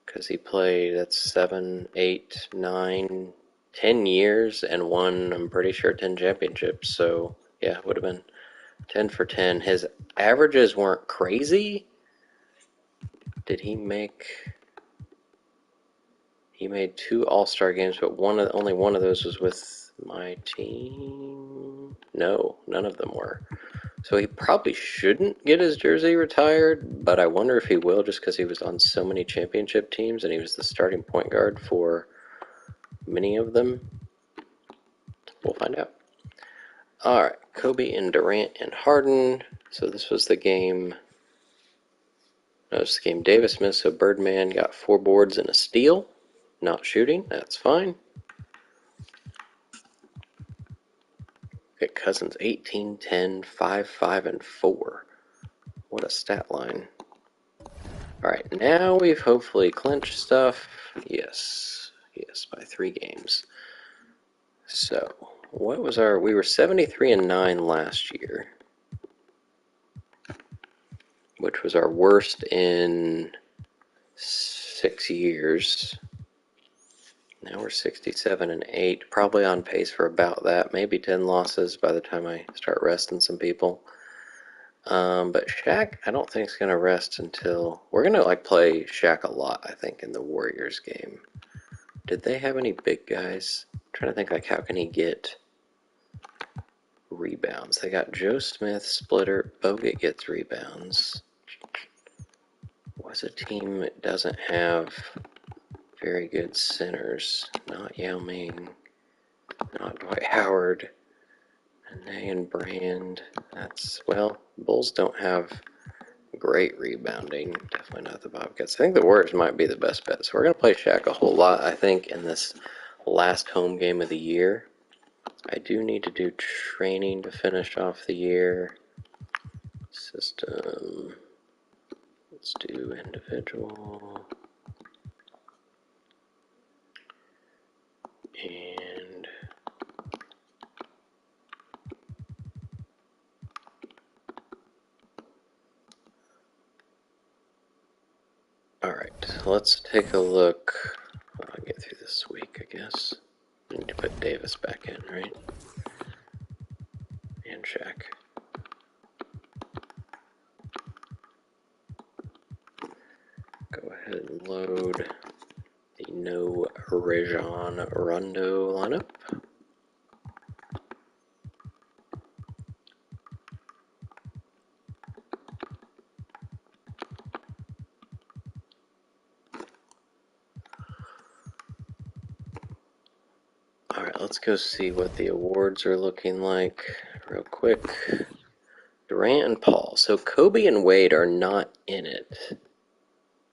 Speaker 1: Because he played, that's 7, 8, 9, 10 years and won, I'm pretty sure, 10 championships. So, yeah, it would have been 10 for 10. His averages weren't crazy. Did he make... He made 2 All-Star games, but only one of those was with my team. No, none of them were. So he probably shouldn't get his jersey retired, but I wonder if he will just because he was on so many championship teams and he was the starting point guard for many of them. We'll find out. Alright, Kobe and Durant and Harden. So this was the game... No, this was the game Davis missed, so Birdman got 4 boards and a steal. Not shooting, that's fine. Got Cousins 18, 10, 5, 5, and 4. What a stat line. Alright, now we've hopefully clinched stuff. Yes. Yes, by 3 games. So, what was our... We were 73-9 last year, which was our worst in 6 years. Now we're 67-8, probably on pace for about that. Maybe 10 losses by the time I start resting some people. But Shaq, I don't think is gonna rest until we're gonna like play Shaq a lot. I think in the Warriors game. Did they have any big guys? I'm trying to think like how can he get rebounds? They got Joe Smith, Splitter, Bogut gets rebounds. What's a team that doesn't have very good centers? Not Yao Ming, not Dwight Howard, and Brand. That's, well, Bulls don't have great rebounding. Definitely not the Bobcats. I think the Warriors might be the best bet. So we're going to play Shaq a whole lot, I think, in this last home game of the year. I do need to do training to finish off the year. System. Let's do individual. And alright, let's take a look. I'll get through this week, I guess. I need to put Davis back in, right? And Shaq. Go ahead and load the no Rajon Rondo lineup. Alright, let's go see what the awards are looking like real quick. Durant and Paul. So Kobe and Wade are not in it.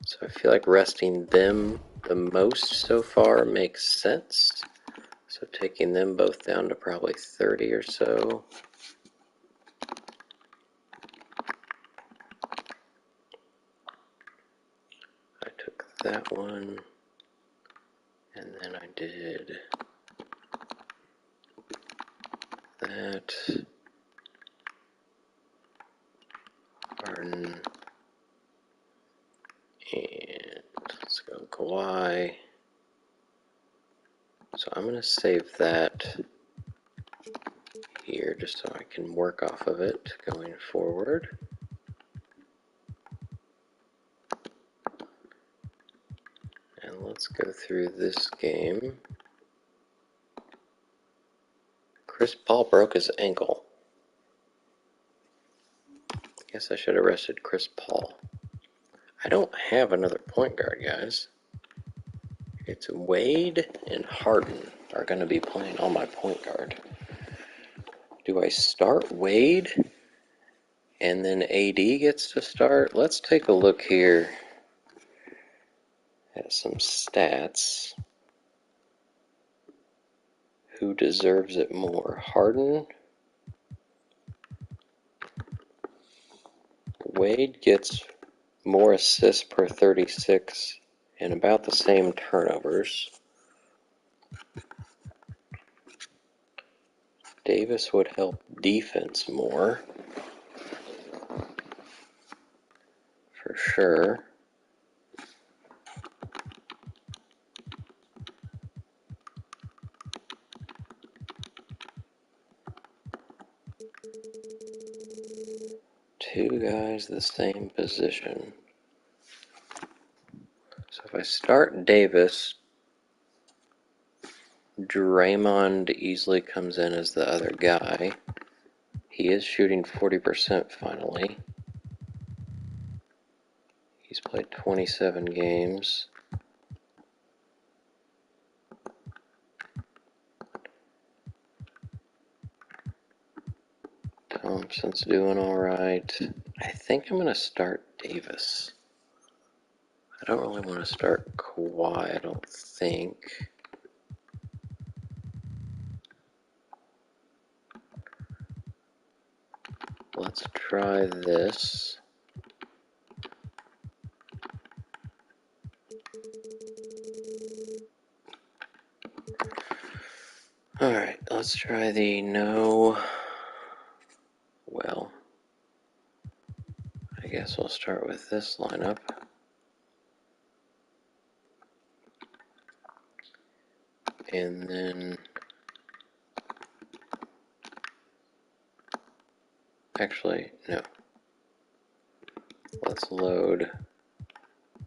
Speaker 1: So I feel like resting them the most so far makes sense. So taking them both down to probably 30 or so. I took that one. And then I did that. Harden. And let's go Kawhi. So I'm going to save that here just so I can work off of it going forward. And let's go through this game. Chris Paul broke his ankle. Guess I should have rested Chris Paul. I don't have another point guard, guys. It's Wade and Harden are going to be playing on my point guard. Do I start Wade and then AD gets to start? Let's take a look here at some stats. Who deserves it more? Harden? Wade gets more assists per 36 and about the same turnovers. Davis would help defense more, for sure. Two guys the same position. So if I start Davis, Draymond easily comes in as the other guy. He is shooting 40% finally. He's played 27 games. Thompson's doing all right. I think I'm going to start Davis. I don't really want to start Kawhi, I don't think. Let's try this. Alright, let's try the no. Well, I guess we'll start with this lineup. And then, actually, no. Let's load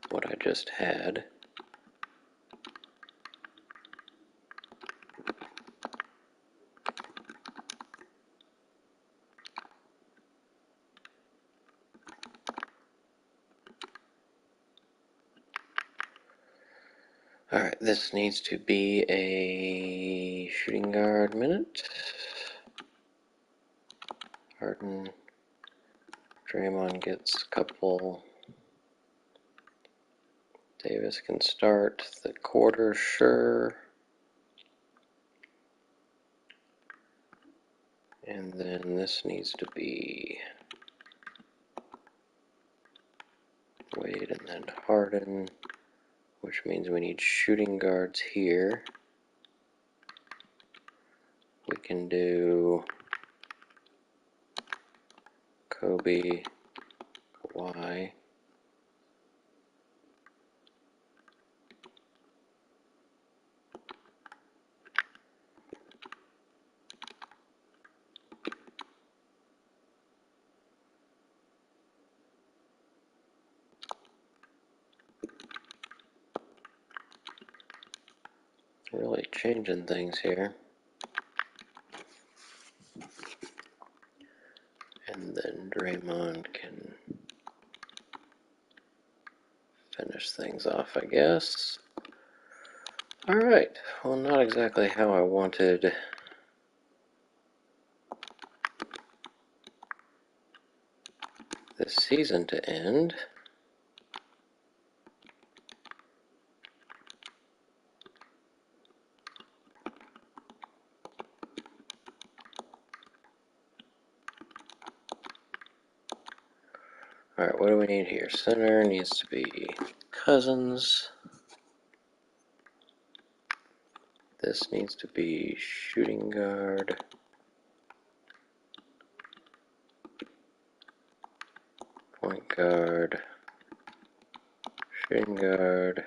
Speaker 1: what I just had. Alright, this needs to be a shooting guard minute. Harden. Draymond gets a couple. Davis can start the quarter, sure. And then this needs to be Wade and then Harden, which means we need shooting guards here. We can do Kobe, Kawhi. Really changing things here. And then Draymond can finish things off, I guess. Alright, well, not exactly how I wanted this season to end. Alright, what do we need here? Center needs to be Cousins. This needs to be shooting guard. Point guard. Shooting guard.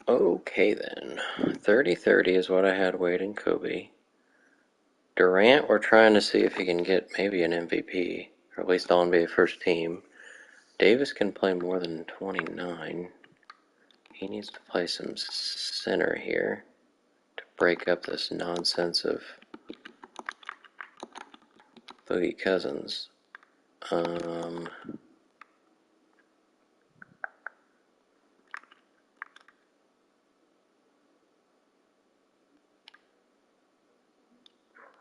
Speaker 1: Okay then. 30-30 is what I had Wade and Kobe. Durant, we're trying to see if he can get maybe an MVP, or at least All-NBA first team. Davis can play more than 29. He needs to play some center here to break up this nonsense of Boogie Cousins.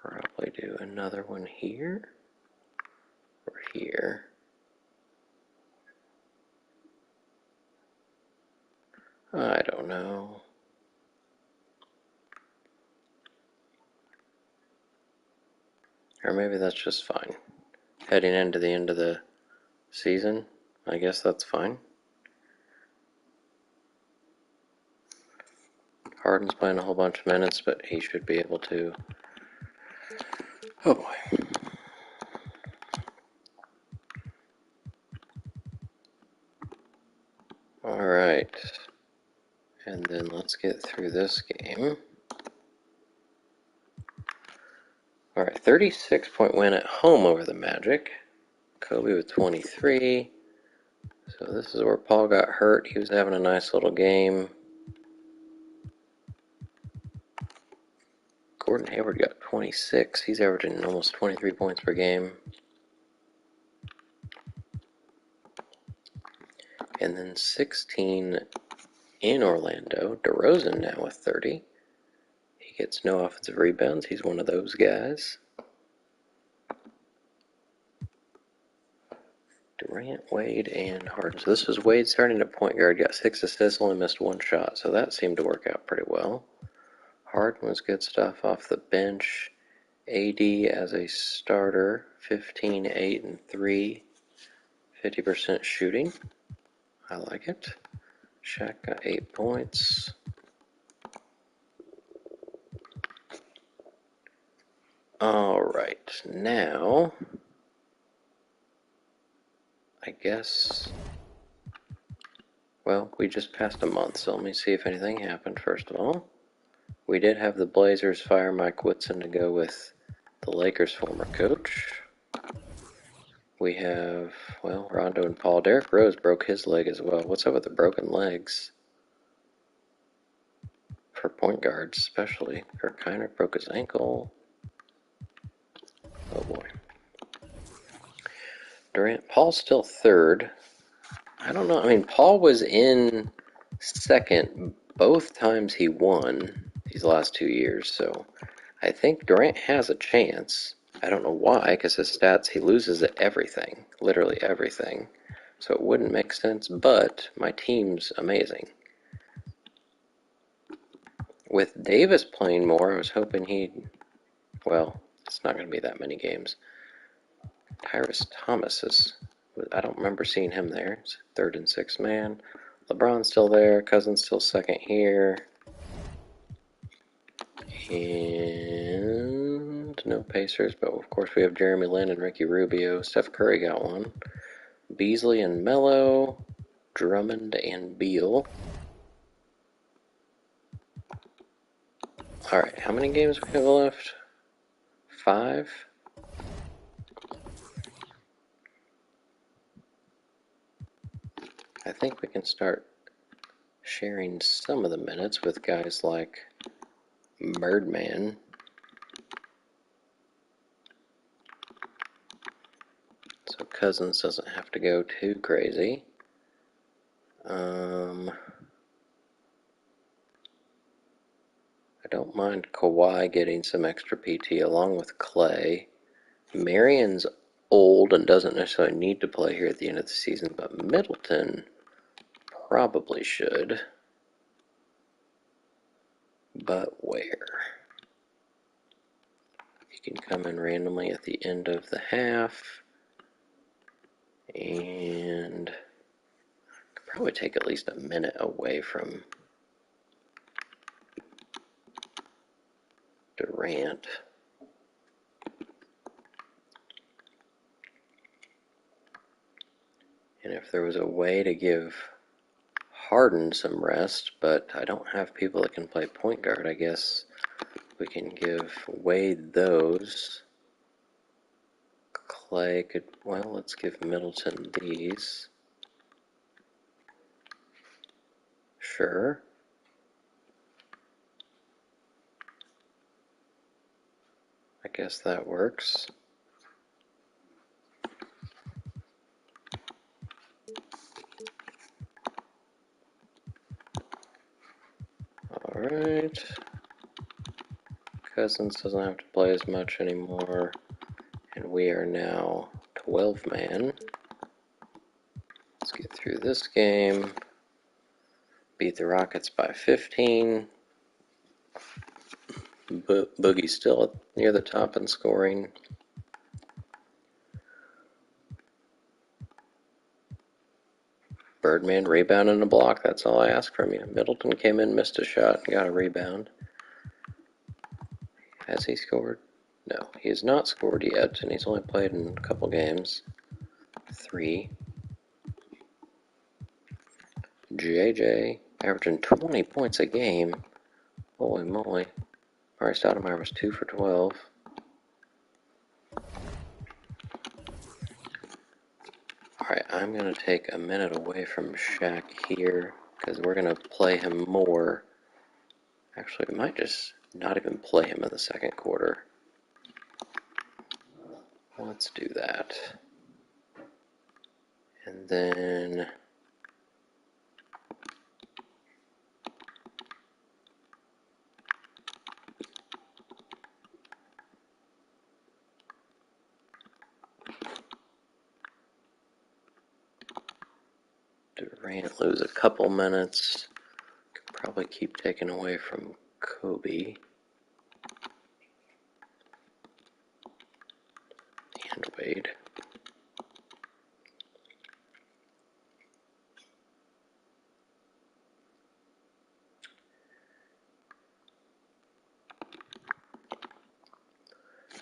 Speaker 1: Probably do another one here or here. I don't know. Or maybe that's just fine. Heading into the end of the season, I guess that's fine. Harden's playing a whole bunch of minutes, but he should be able to. Oh boy. Alright. And then let's get through this game. Alright, 36-point win at home over the Magic. Kobe with 23. So this is where Paul got hurt. He was having a nice little game. Gordon Hayward got 26. He's averaging almost 23 points per game. And then 16 in Orlando. DeRozan now with 30. He gets no offensive rebounds. He's one of those guys. Durant, Wade, and Harden. So this was Wade starting at point guard, got 6 assists, only missed 1 shot. So that seemed to work out pretty well. Harden was good stuff off the bench. AD as a starter, 15, 8, and 3. 50% shooting. I like it. Shaq got 8 points. Alright, now I guess, well, we just passed a month, so let me see if anything happened first of all. We did have the Blazers fire Mike Woodson to go with the Lakers' former coach. We have, well, Rondo and Paul. Derrick Rose broke his leg as well. What's up with the broken legs? For point guards, especially. Kirk Heinrich broke his ankle. Oh boy. Durant, Paul's still third. I don't know. I mean, Paul was in second both times he won these last 2 years, so I think Durant has a chance. I don't know why, because his stats, he loses at everything, literally everything. So it wouldn't make sense, but my team's amazing. With Davis playing more, I was hoping he'd, well, it's not going to be that many games. Tyrese Thomas is, I don't remember seeing him there. It's third and sixth man. LeBron's still there. Cousins still second here. And no Pacers, but of course we have Jeremy Lin and Ricky Rubio. Steph Curry got one. Beasley and Melo. Drummond and Beal. Alright, how many games we have left? 5? I think we can start sharing some of the minutes with guys like Birdman. So Cousins doesn't have to go too crazy. I don't mind Kawhi getting some extra PT along with Clay. Marion's old and doesn't necessarily need to play here at the end of the season, but Middleton probably should. But where? He can come in randomly at the end of the half. And could probably take at least a minute away from Durant. And if there was a way to give Harden some rest, but I don't have people that can play point guard, I guess we can give Wade those. Clay could, well, let's give Middleton these. Sure. I guess that works. Alright. Cousins doesn't have to play as much anymore. And we are now 12-man. Let's get through this game. Beat the Rockets by 15. Boogie's still near the top in scoring. Birdman rebound and a block. That's all I ask from you. Middleton came in, missed a shot, and got a rebound. Has he scored? No, he has not scored yet, and he's only played in a couple games. 3. JJ averaging 20 points a game. Holy moly. Murray Stoudemire was 2 for 12. Alright, I'm going to take a minute away from Shaq here, because we're going to play him more. Actually, we might just not even play him in the second quarter. Let's do that. And then Durant lose a couple minutes. Could probably keep taking away from Kobe. And Wade.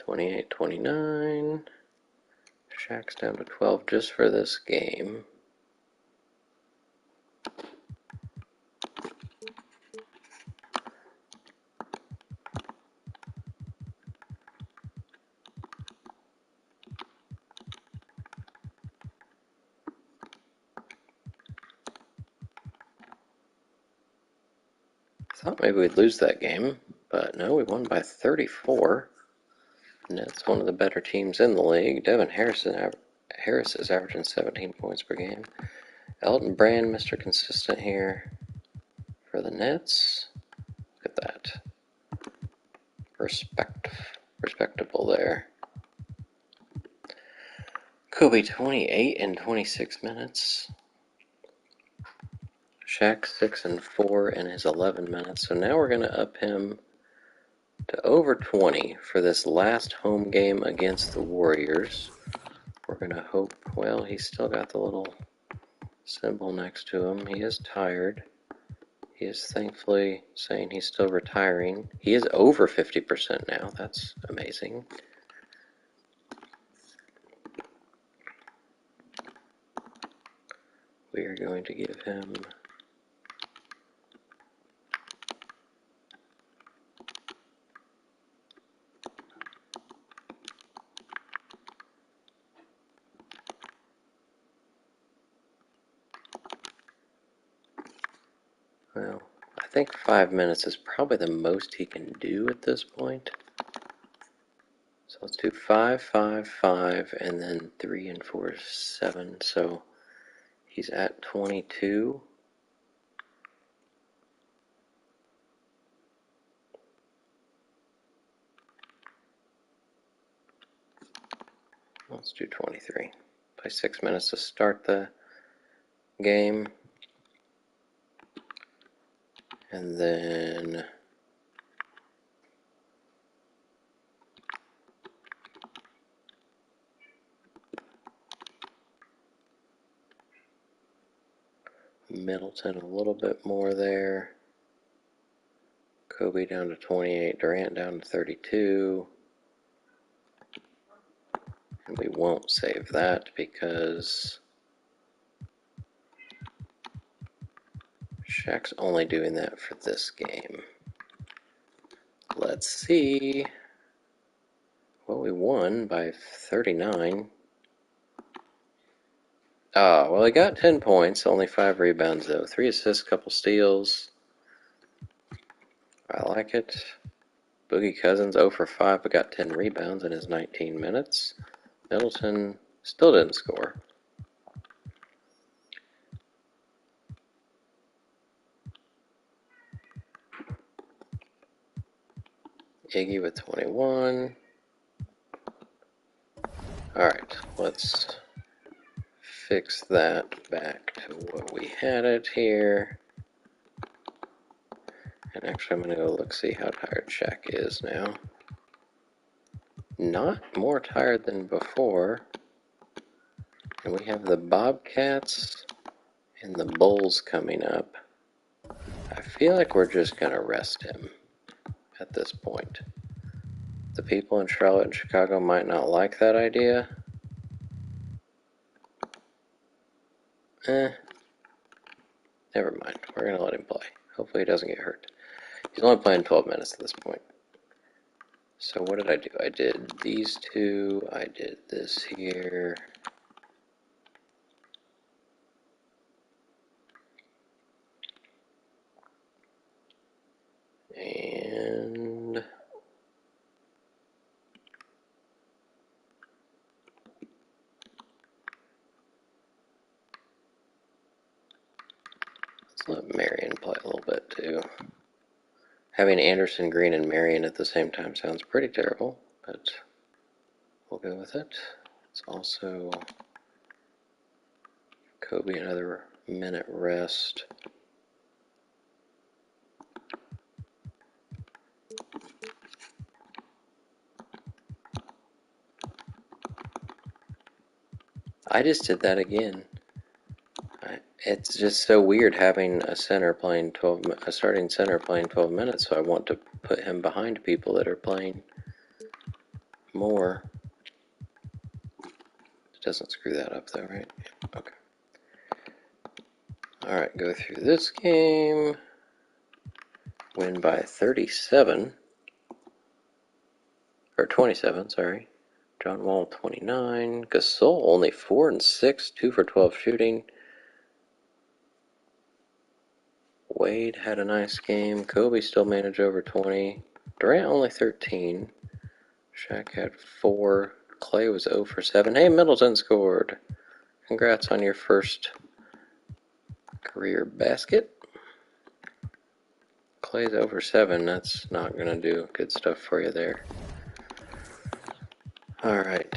Speaker 1: $28-29. Shaq's down to 12 just for this game. Thought maybe we'd lose that game, but no, we won by 34. Nets one of the better teams in the league. Devin Harris is averaging 17 points per game. Elton Brand, Mr. Consistent here for the Nets. Look at that. Respectable there. Kobe 28 in 26 minutes. Shaq 6 and 4 in his 11 minutes. So now we're going to up him to over 20 for this last home game against the Warriors. We're going to hope, well, he's still got the little symbol next to him. He is tired. He is thankfully saying he's still retiring. He is over 50% now. That's amazing. We are going to give him well, I think 5 minutes is probably the most he can do at this point. So let's do 5, 5, 5, and then 3 and 4 is 7. So he's at 22. Let's do 23. Play 6 minutes to start the game. And then Middleton a little bit more there. Kobe down to 28. Durant down to 32. And we won't save that because Shaq's only doing that for this game. Let's see. Well, we won by 39. Oh, well, he got 10 points, only 5 rebounds, though. 3 assists, couple steals. I like it. Boogie Cousins 0 for 5, but got 10 rebounds in his 19 minutes. Middleton still didn't score. Iggy with 21. Alright, let's fix that back to what we had it here. And actually, I'm going to go look, see how tired Shaq is now. Not more tired than before. And we have the Bobcats and the Bulls coming up. I feel like we're just going to rest him at this point. The people in Charlotte and Chicago might not like that idea. Never mind. We're going to let him play. Hopefully he doesn't get hurt. He's only playing 12 minutes at this point. So what did I do? I did these two. I did this here. And let's let Marion play a little bit too. Having Anderson, Green, and Marion at the same time sounds pretty terrible, but we'll go with it. It's also Kobe and other minute rest. I just did that again. It's just so weird having a starting center playing 12 minutes, so I want to put him behind people that are playing more. It doesn't screw that up though, right? Okay. Alright, go through this game. Win by 37. Or 27, sorry. John Wall, 29. Gasol, only 4 and 6, 2 for 12 shooting. Wade had a nice game. Kobe still managed over 20. Durant only 13. Shaq had 4. Clay was 0 for 7. Hey, Middleton scored. Congrats on your first career basket. Clay's 0 for 7. That's not going to do good stuff for you there. Alright.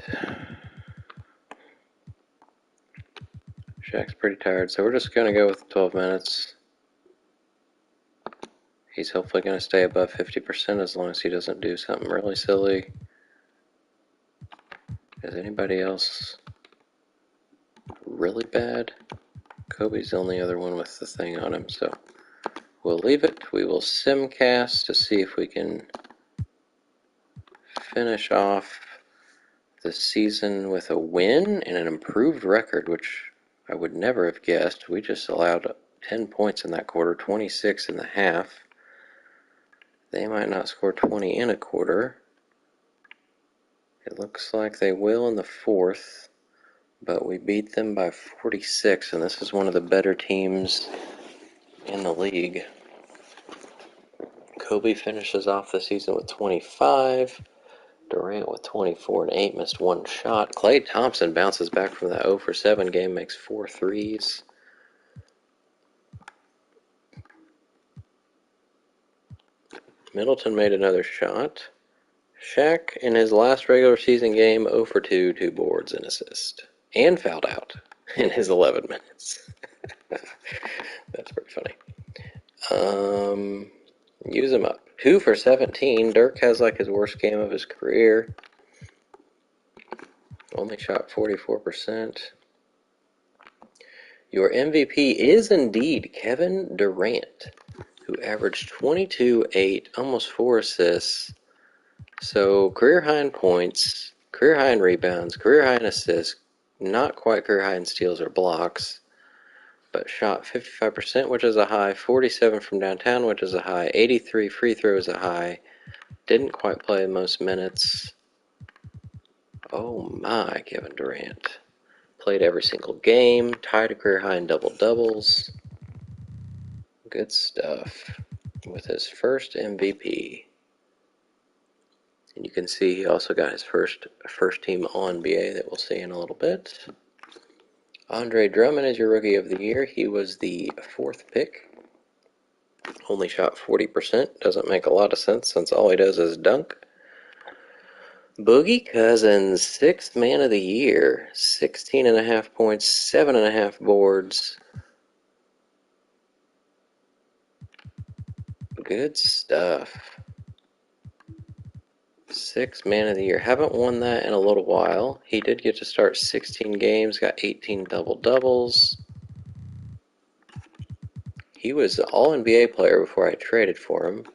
Speaker 1: Shaq's pretty tired, so we're just going to go with 12 minutes. He's hopefully going to stay above 50% as long as he doesn't do something really silly. Is anybody else really bad? Kobe's the only other one with the thing on him, so we'll leave it. We will simcast to see if we can finish off the season with a win and an improved record, which I would never have guessed. We just allowed 10 points in that quarter, 26 in the half. They might not score 20 in a quarter. It looks like they will in the fourth, but we beat them by 46, and this is one of the better teams in the league. Kobe finishes off the season with 25. Durant with 24 and 8, missed one shot. Klay Thompson bounces back from that 0 for 7 game, makes 4 threes. Middleton made another shot. Shaq, in his last regular season game, 0 for 2, 2 boards and assist. And fouled out in his 11 minutes. That's pretty funny. Use him up. 2 for 17. Dirk has like his worst game of his career. Only shot 44%. Your MVP is indeed Kevin Durant, who averaged 22, 8, almost 4 assists. So career high in points, career high in rebounds, career high in assists, not quite career high in steals or blocks, but shot 55%, which is a high, 47 from downtown, which is a high, 83 free throws a high, didn't quite play most minutes. Oh my, Kevin Durant. Played every single game, tied a career high in double-doubles. Good stuff. With his first MVP. And you can see he also got his first team All-NBA that we'll see in a little bit. Andre Drummond is your Rookie of the Year. He was the 4th pick. Only shot 40%. Doesn't make a lot of sense since all he does is dunk. Boogie Cousins, 6th Man of the Year. 16.5 points, 7.5 boards. Good stuff. 6th Man of the Year. Haven't won that in a little while. He did get to start 16 games, got 18 double-doubles. He was an All-NBA player before I traded for him.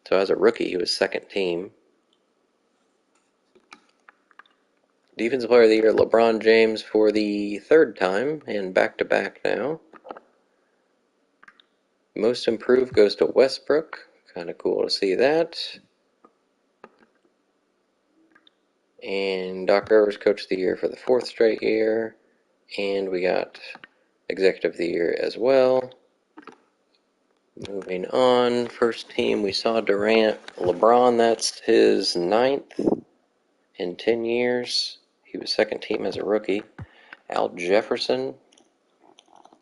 Speaker 1: So as a rookie, he was 2nd team. Defensive Player of the Year, LeBron James for the 3rd time, and back-to-back now. Most Improved goes to Westbrook. Kind of cool to see that. And Doc Rivers Coach of the Year for the 4th straight year. And we got Executive of the Year as well. Moving on, first team, we saw Durant. LeBron, that's his 9th in 10 years. He was 2nd team as a rookie. Al Jefferson,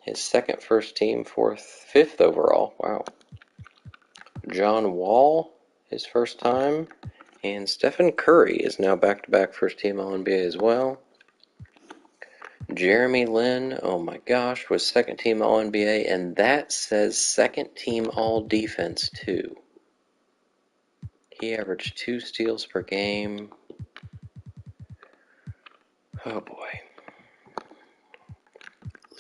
Speaker 1: his 2nd first team, 5th overall. Wow. John Wall, his first time. And Stephen Curry is now back-to-back first team All-NBA as well. Jeremy Lin, oh my gosh, was second team All-NBA, and that says second team All-Defense too. He averaged 2 steals per game. Oh boy.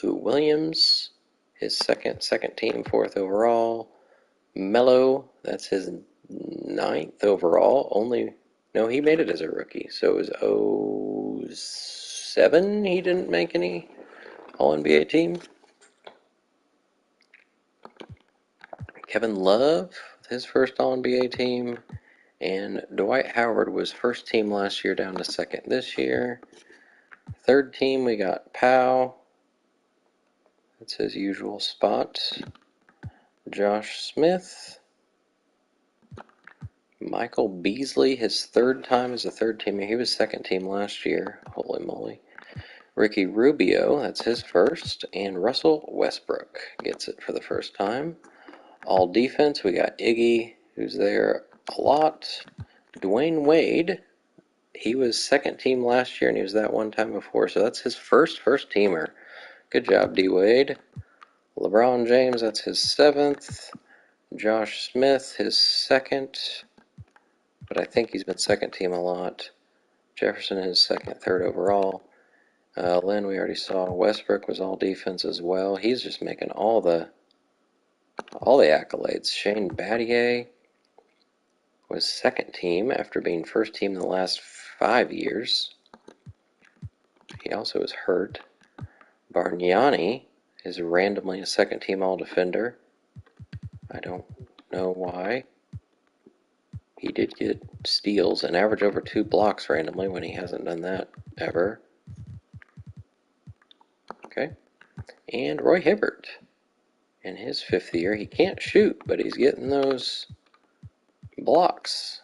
Speaker 1: Lou Williams, his second team, 4th overall. Melo, that's his 9th overall. No, he made it as a rookie. So it was 07 he didn't make any All-NBA team. Kevin Love, his first All-NBA team. And Dwight Howard was first team last year, down to second this year. Third team, we got Powell. That's his usual spot. Josh Smith. Michael Beasley, his third time as a third teamer. He was second team last year. Holy moly. Ricky Rubio, that's his first. And Russell Westbrook gets it for the first time. All defense, we got Iggy, who's there a lot. Dwayne Wade, he was second team last year, and he was that one time before, so that's his first teamer. Good job, D. Wade. LeBron James, that's his 7th. Josh Smith, his 2nd, but I think he's been second team a lot. Jefferson, his 2nd, 3rd overall. Lynn, we already saw. Westbrook was all defense as well. He's just making all the accolades. Shane Battier was second team after being first team in the last 5 years. He also was hurt. Bargnani is randomly a second team all defender. I don't know why. He did get steals and average over 2 blocks randomly when he hasn't done that ever. Okay. And Roy Hibbert. In his 5th year, he can't shoot, but he's getting those blocks.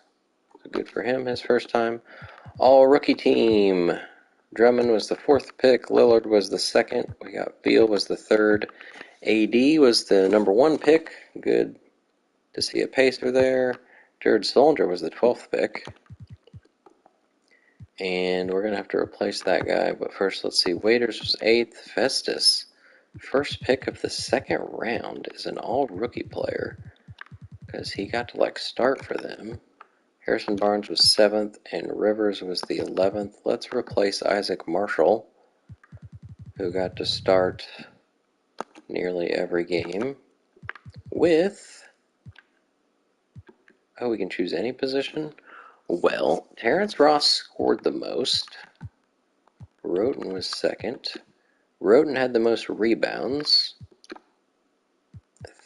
Speaker 1: So good for him, his first time. All rookie team. Drummond was the 4th pick. Lillard was the 2nd. We got Beal was the 3rd. AD was the number 1 pick. Good to see a pacer there. Jared Solinger was the 12th pick. And we're going to have to replace that guy. But first, let's see. Waiters was 8th. Festus, first pick of the 2nd round, is an all-rookie player because he got to, start for them. Harrison Barnes was 7th, and Rivers was the 11th. Let's replace Isaac Marshall, who got to start nearly every game, with... Oh, we can choose any position? Well, Terrence Ross scored the most. Roten was 2nd. Roten had the most rebounds.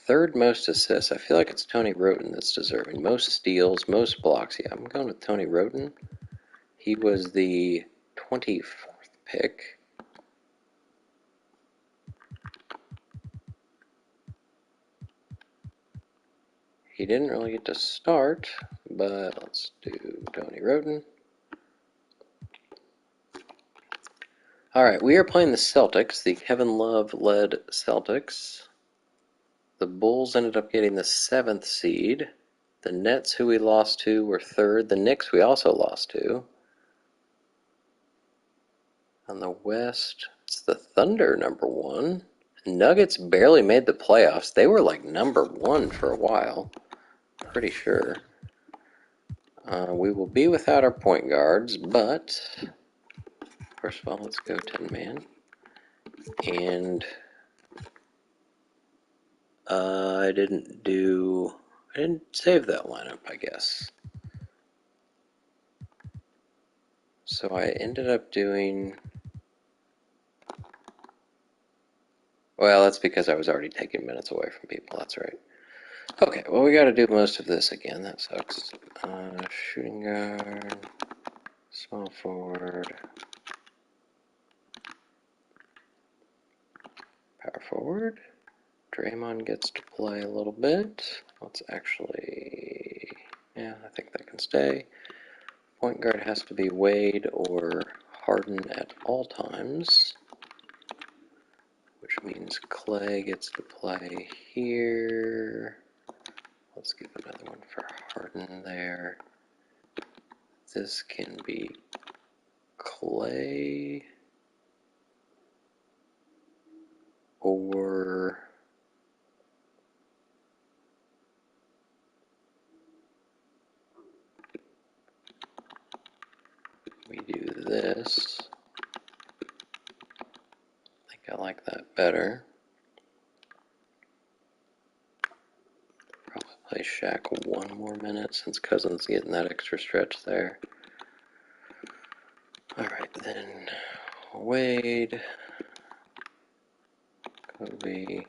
Speaker 1: 3rd most assists. I feel like it's Tony Roten that's deserving. Most steals, most blocks. Yeah, I'm going with Tony Roten. He was the 24th pick. He didn't really get to start, but let's do Tony Roten. All right, we are playing the Celtics, the Kevin Love-led Celtics. The Bulls ended up getting the 7th seed. The Nets, who we lost to, were 3rd. The Knicks, we also lost to. On the West, it's the Thunder, number 1. Nuggets barely made the playoffs. They were number 1 for a while. Pretty sure. We will be without our point guards, but first of all, let's go 10-man. And I didn't save that lineup, I guess. So I ended up doing... Well, that's because I was already taking minutes away from people, that's right. Okay, well, we got to do most of this again. That sucks. Shooting guard, small forward, power forward. Draymond gets to play a little bit. Let's actually... Yeah, I think that can stay. Point guard has to be Wade or Harden at all times, which means Clay gets to play here. Let's give another one for Harden there. This can be Clay. this. I think I like that better. Probably play Shaq 1 more minute since Cousins getting that extra stretch there. Alright, then Wade, Kobe,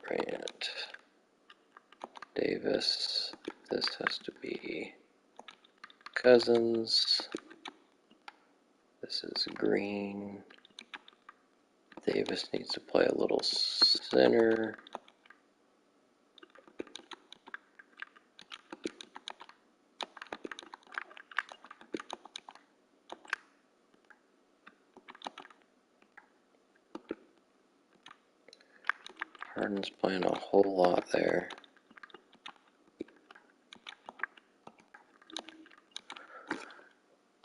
Speaker 1: Bryant, Davis. This has to be Cousins. This is Green. Davis needs to play a little center. Harden's playing a whole lot there.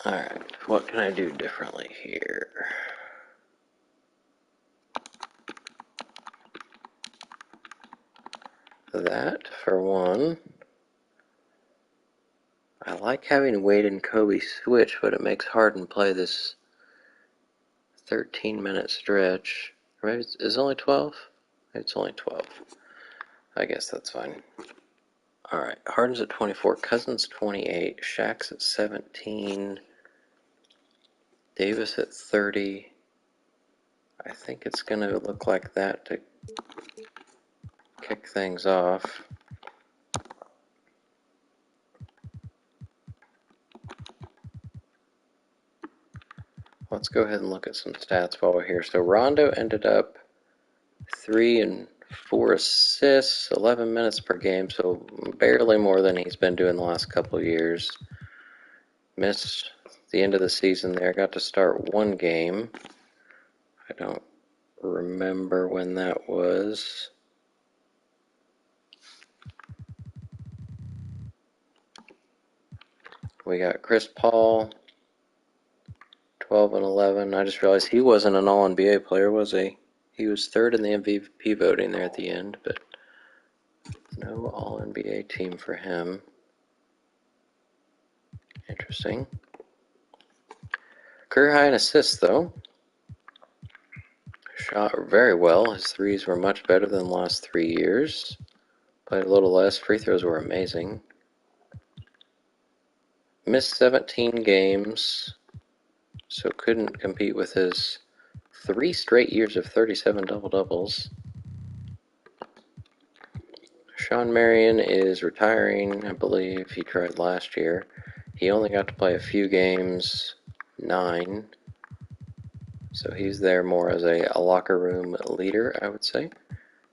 Speaker 1: Alright, what can I do differently here? That, for one. I like having Wade and Kobe switch, but it makes Harden play this 13-minute stretch. Or maybe is it only 12? Maybe it's only 12. I guess that's fine. Alright, Harden's at 24, Cousins 28, Shaq's at 17, Davis at 30. I think it's going to look like that to kick things off. Let's go ahead and look at some stats while we're here. So Rondo ended up 3 and 4 assists, 11 minutes per game, so barely more than he's been doing the last couple of years. Missed the end of the season there, got to start one game. I don't remember when that was. We got Chris Paul, 12 and 11. I just realized he wasn't an All-NBA player, was he? He was third in the MVP voting there at the end, but no All-NBA team for him. Interesting. Career high in assists, though. Shot very well. His threes were much better than the last 3 years. Played a little less. Free throws were amazing. Missed 17 games, so couldn't compete with his 3 straight years of 37 double-doubles. Sean Marion is retiring, I believe. He tried last year. He only got to play a few games, 9. So he's there more as a locker room leader, I would say.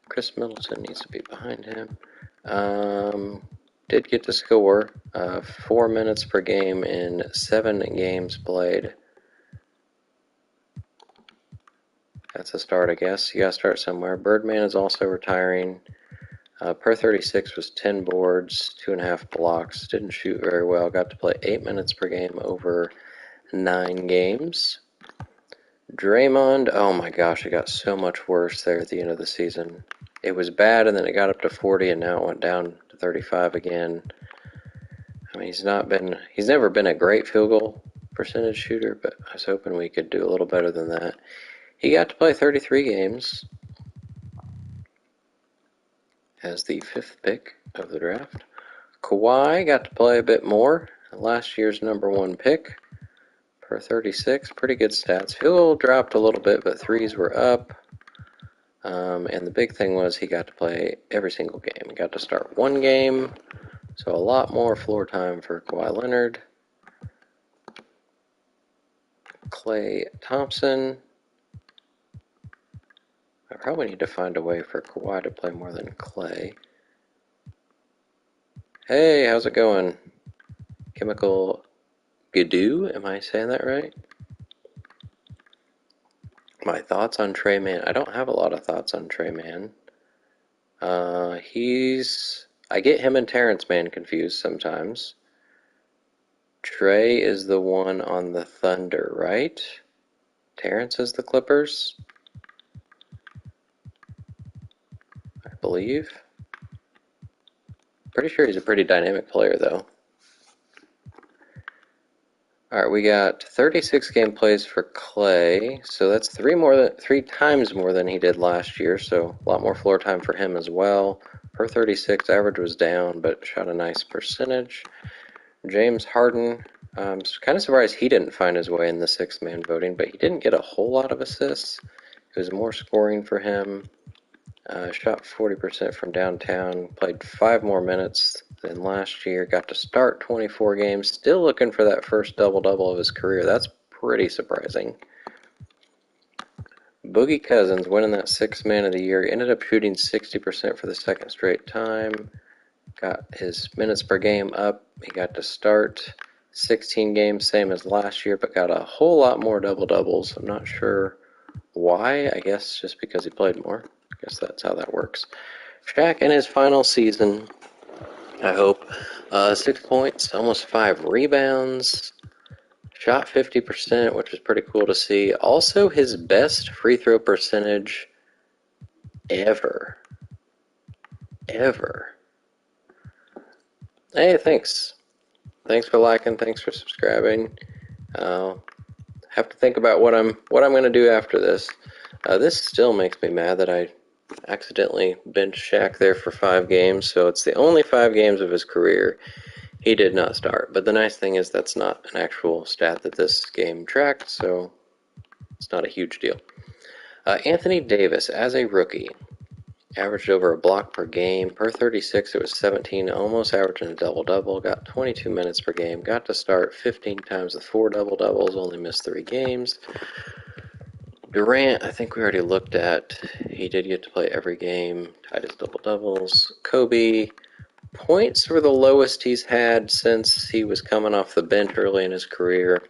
Speaker 1: Chris Middleton needs to be behind him. Did get to score 4 minutes per game in 7 games played. That's a start, I guess. You gotta start somewhere. Birdman is also retiring. Per 36 was 10 boards, 2.5 blocks. Didn't shoot very well. Got to play 8 minutes per game over 9 games. Draymond, oh my gosh, it got so much worse there at the end of the season. It was bad, and then it got up to 40, and now it went down to 35 again. I mean, he's never been a great field goal percentage shooter, but I was hoping we could do a little better than that. He got to play 33 games as the 5th pick of the draft. Kawhi got to play a bit more. Last year's #1 pick. Per 36, pretty good stats. Field goal dropped a little bit, but threes were up. And the big thing was he got to play every single game. He got to start one game, so a lot more floor time for Kawhi Leonard. Klay Thompson. I probably need to find a way for Kawhi to play more than Klay. Hey, how's it going? Chemical Gadoo, am I saying that right? My thoughts on Trey Mann. I don't have a lot of thoughts on Trey Mann. I get him and Terrence Mann confused sometimes. Trey is the one on the Thunder, right? Terrence is the Clippers, I believe. Pretty sure he's a pretty dynamic player, though. Alright, we got 36 game plays for Clay, so that's three times more than he did last year, so a lot more floor time for him as well. Per 36, average was down, but shot a nice percentage. James Harden, I'm kind of surprised he didn't find his way in the sixth-man voting, but he didn't get a whole lot of assists. It was more scoring for him. Shot 40% from downtown, played 5 more minutes than last year, got to start 24 games, still looking for that first double-double of his career. That's pretty surprising. Boogie Cousins winning that sixth man of the year, ended up shooting 60% for the second straight time, got his minutes per game up, he got to start 16 games, same as last year, but got a whole lot more double-doubles. I'm not sure why, I guess just because he played more. I guess that's how that works. Shaq in his final season, I hope. 6 points, almost 5 rebounds, shot 50%, which is pretty cool to see. Also, his best free throw percentage ever. Ever. Hey, thanks. Thanks for liking. Thanks for subscribing. Have to think about what I'm going to do after this. This still makes me mad that I accidentally benched Shaq there for 5 games, so it's the only 5 games of his career he did not start. But the nice thing is that's not an actual stat that this game tracked, so it's not a huge deal. Anthony Davis, as a rookie, averaged over a block per game. Per 36, it was 17, almost averaging a double-double. Got 22 minutes per game. Got to start 15 times with 4 double-doubles, only missed 3 games. Durant, I think we already looked at. He did get to play every game, tied his double-doubles. Kobe, points were the lowest he's had since he was coming off the bench early in his career.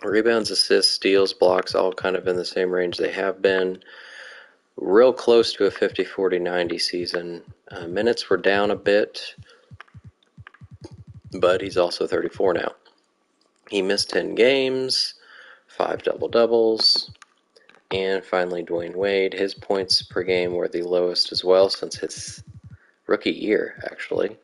Speaker 1: Rebounds, assists, steals, blocks, all kind of in the same range they have been. Real close to a 50-40-90 season. Minutes were down a bit, but he's also 34 now. He missed 10 games, 5 double-doubles. And finally, Dwayne Wade. His points per game were the lowest as well since his rookie year, actually.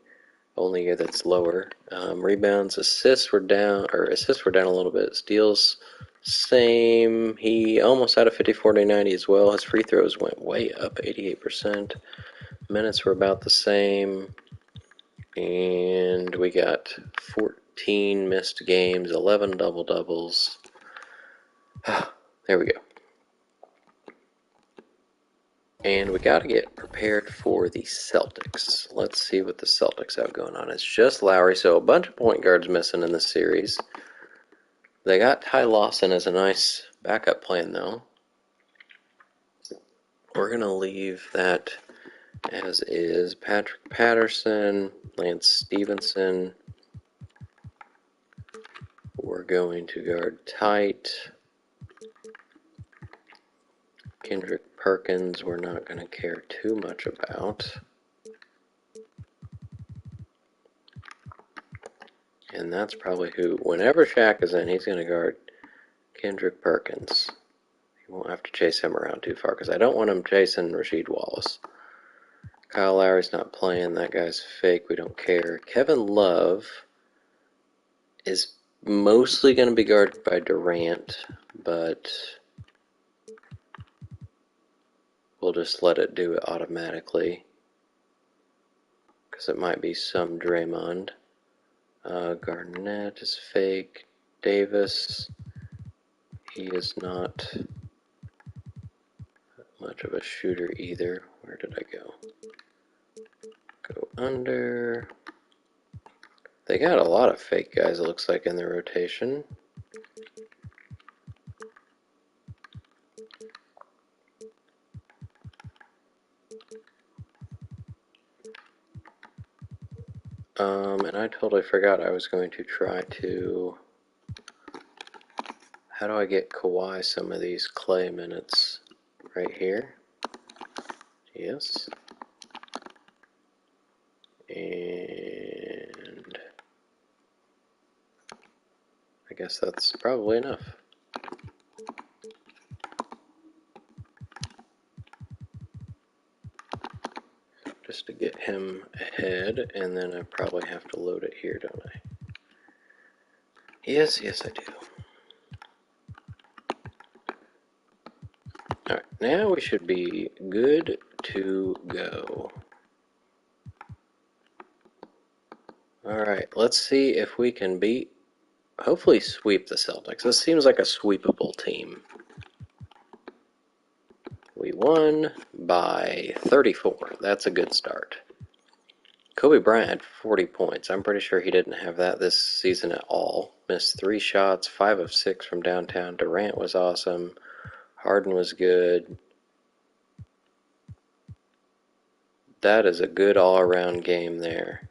Speaker 1: Only year that's lower. Rebounds, assists were down a little bit. Steals, same. He almost had a 50-40-90 as well. His free throws went way up, 88%. Minutes were about the same. And we got 14 missed games, 11 double-doubles. There we go. And we got to get prepared for the Celtics. Let's see what the Celtics have going on. It's just Lowry, so a bunch of point guards missing in this series. They got Ty Lawson as a nice backup plan, though. We're going to leave that as is. Patrick Patterson, Lance Stevenson. We're going to guard tight. Kendrick Perkins, we're not going to care too much about. And that's probably who, whenever Shaq is in, he's going to guard Kendrick Perkins. He won't have to chase him around too far because I don't want him chasing Rasheed Wallace. Kyle Lowry's not playing. That guy's fake. We don't care. Kevin Love is mostly going to be guarded by Durant, but we'll just let it do it automatically because it might be some Draymond. Garnett is fake. Davis, he is not much of a shooter either. Where did I go? Go under. They got a lot of fake guys, it looks like, in the rotation. And I totally forgot I was going to try to... How do I get Kawhi some of these Clay minutes? Right here. Yes. And I guess that's probably enough. Just to get him ahead, and then I probably have to load it here, don't I? Yes, yes, I do. Alright, now we should be good to go. Alright, let's see if we can beat, hopefully sweep the Celtics. This seems like a sweepable team. We won by 34. That's a good start. Kobe Bryant had 40 points. I'm pretty sure he didn't have that this season at all. Missed 3 shots, 5 of 6 from downtown. Durant was awesome. Harden was good. That is a good all-around game there.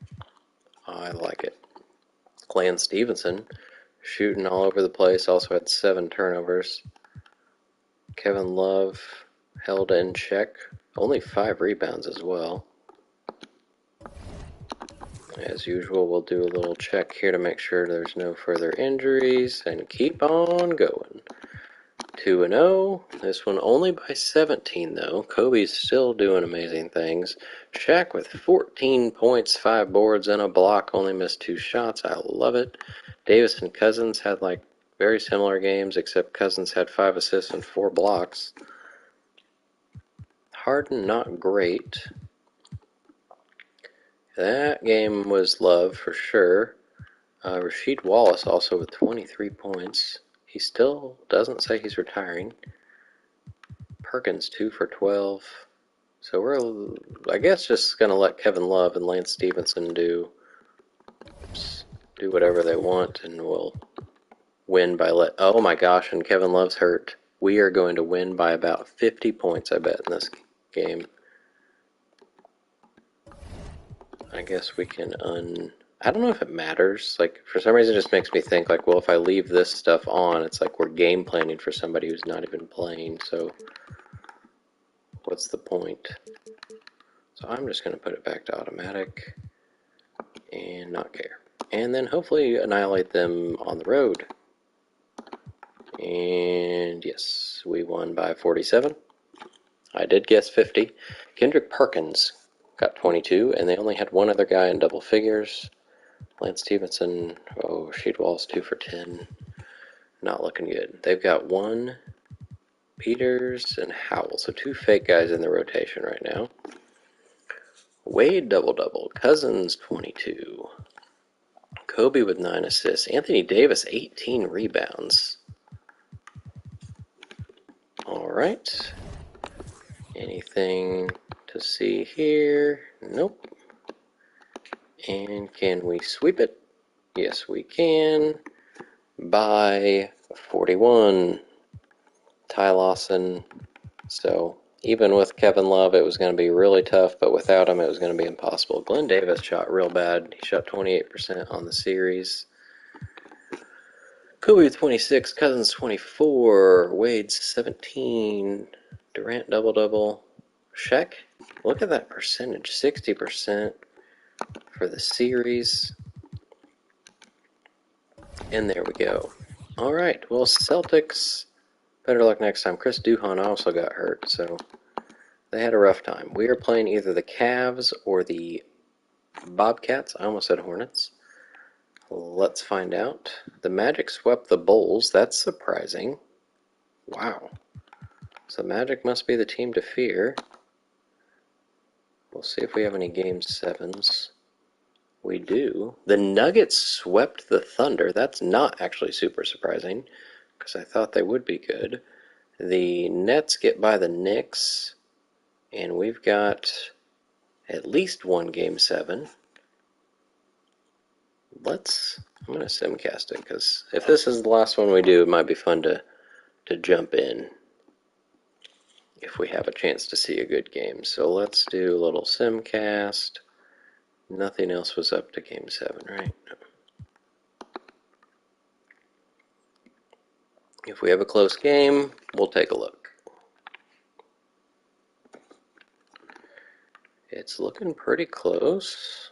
Speaker 1: I like it. Lance Stevenson shooting all over the place. Also had 7 turnovers. Kevin Love held in check. Only 5 rebounds as well. As usual, we'll do a little check here to make sure there's no further injuries and keep on going. 2-0. This one only by 17, though. Kobe's still doing amazing things. Shaq with 14 points, 5 boards, and a block. Only missed 2 shots. I love it. Davis and Cousins had like very similar games, except Cousins had 5 assists and 4 blocks. Harden not great. That game was love for sure. Rasheed Wallace also with 23 points. He still doesn't say he's retiring. Perkins 2 for 12. So we're, I guess, just going to let Kevin Love and Lance Stevenson do whatever they want, and we'll win by oh my gosh, and Kevin Love's hurt. We are going to win by about 50 points, I bet, in this game. I guess we can I don't know if it matters. Like, for some reason, it just makes me think, like, well, if I leave this stuff on, it's like we're game planning for somebody who's not even playing, so what's the point? So I'm just going to put it back to automatic and not care. And then hopefully annihilate them on the road. And yes, we won by 47. I did guess 50. Kendrick Perkins got 22, and they only had one other guy in double figures. Lance Stevenson, Sheed Walls 2 for 10. Not looking good. They've got one Peters and Howell, so 2 fake guys in the rotation right now. Wade double-double. Cousins 22. Kobe with 9 assists. Anthony Davis 18 rebounds. All right. Anything to see here? Nope. And can we sweep it? Yes, we can. By 41. Ty Lawson. So even with Kevin Love, it was going to be really tough, but without him, it was going to be impossible. Glenn Davis shot real bad. He shot 28% on the series. Kobe with 26, Cousins 24, Wade 17, Durant double-double. Shaq, look at that percentage, 60% for the series. And there we go. All right, well, Celtics, better luck next time. Chris Duhon also got hurt, so they had a rough time. We are playing either the Cavs or the Bobcats. I almost said Hornets. Let's find out. The Magic swept the Bulls. That's surprising. Wow. So Magic must be the team to fear. We'll see if we have any Game 7s. We do. The Nuggets swept the Thunder. That's not actually super surprising, because I thought they would be good. The Nets get by the Knicks, and we've got at least one Game 7. I'm going to simcast it, because if this is the last one we do, it might be fun to jump in if we have a chance to see a good game. So let's do a little simcast. Nothing else was up to Game 7, right? No. If we have a close game, we'll take a look. It's looking pretty close.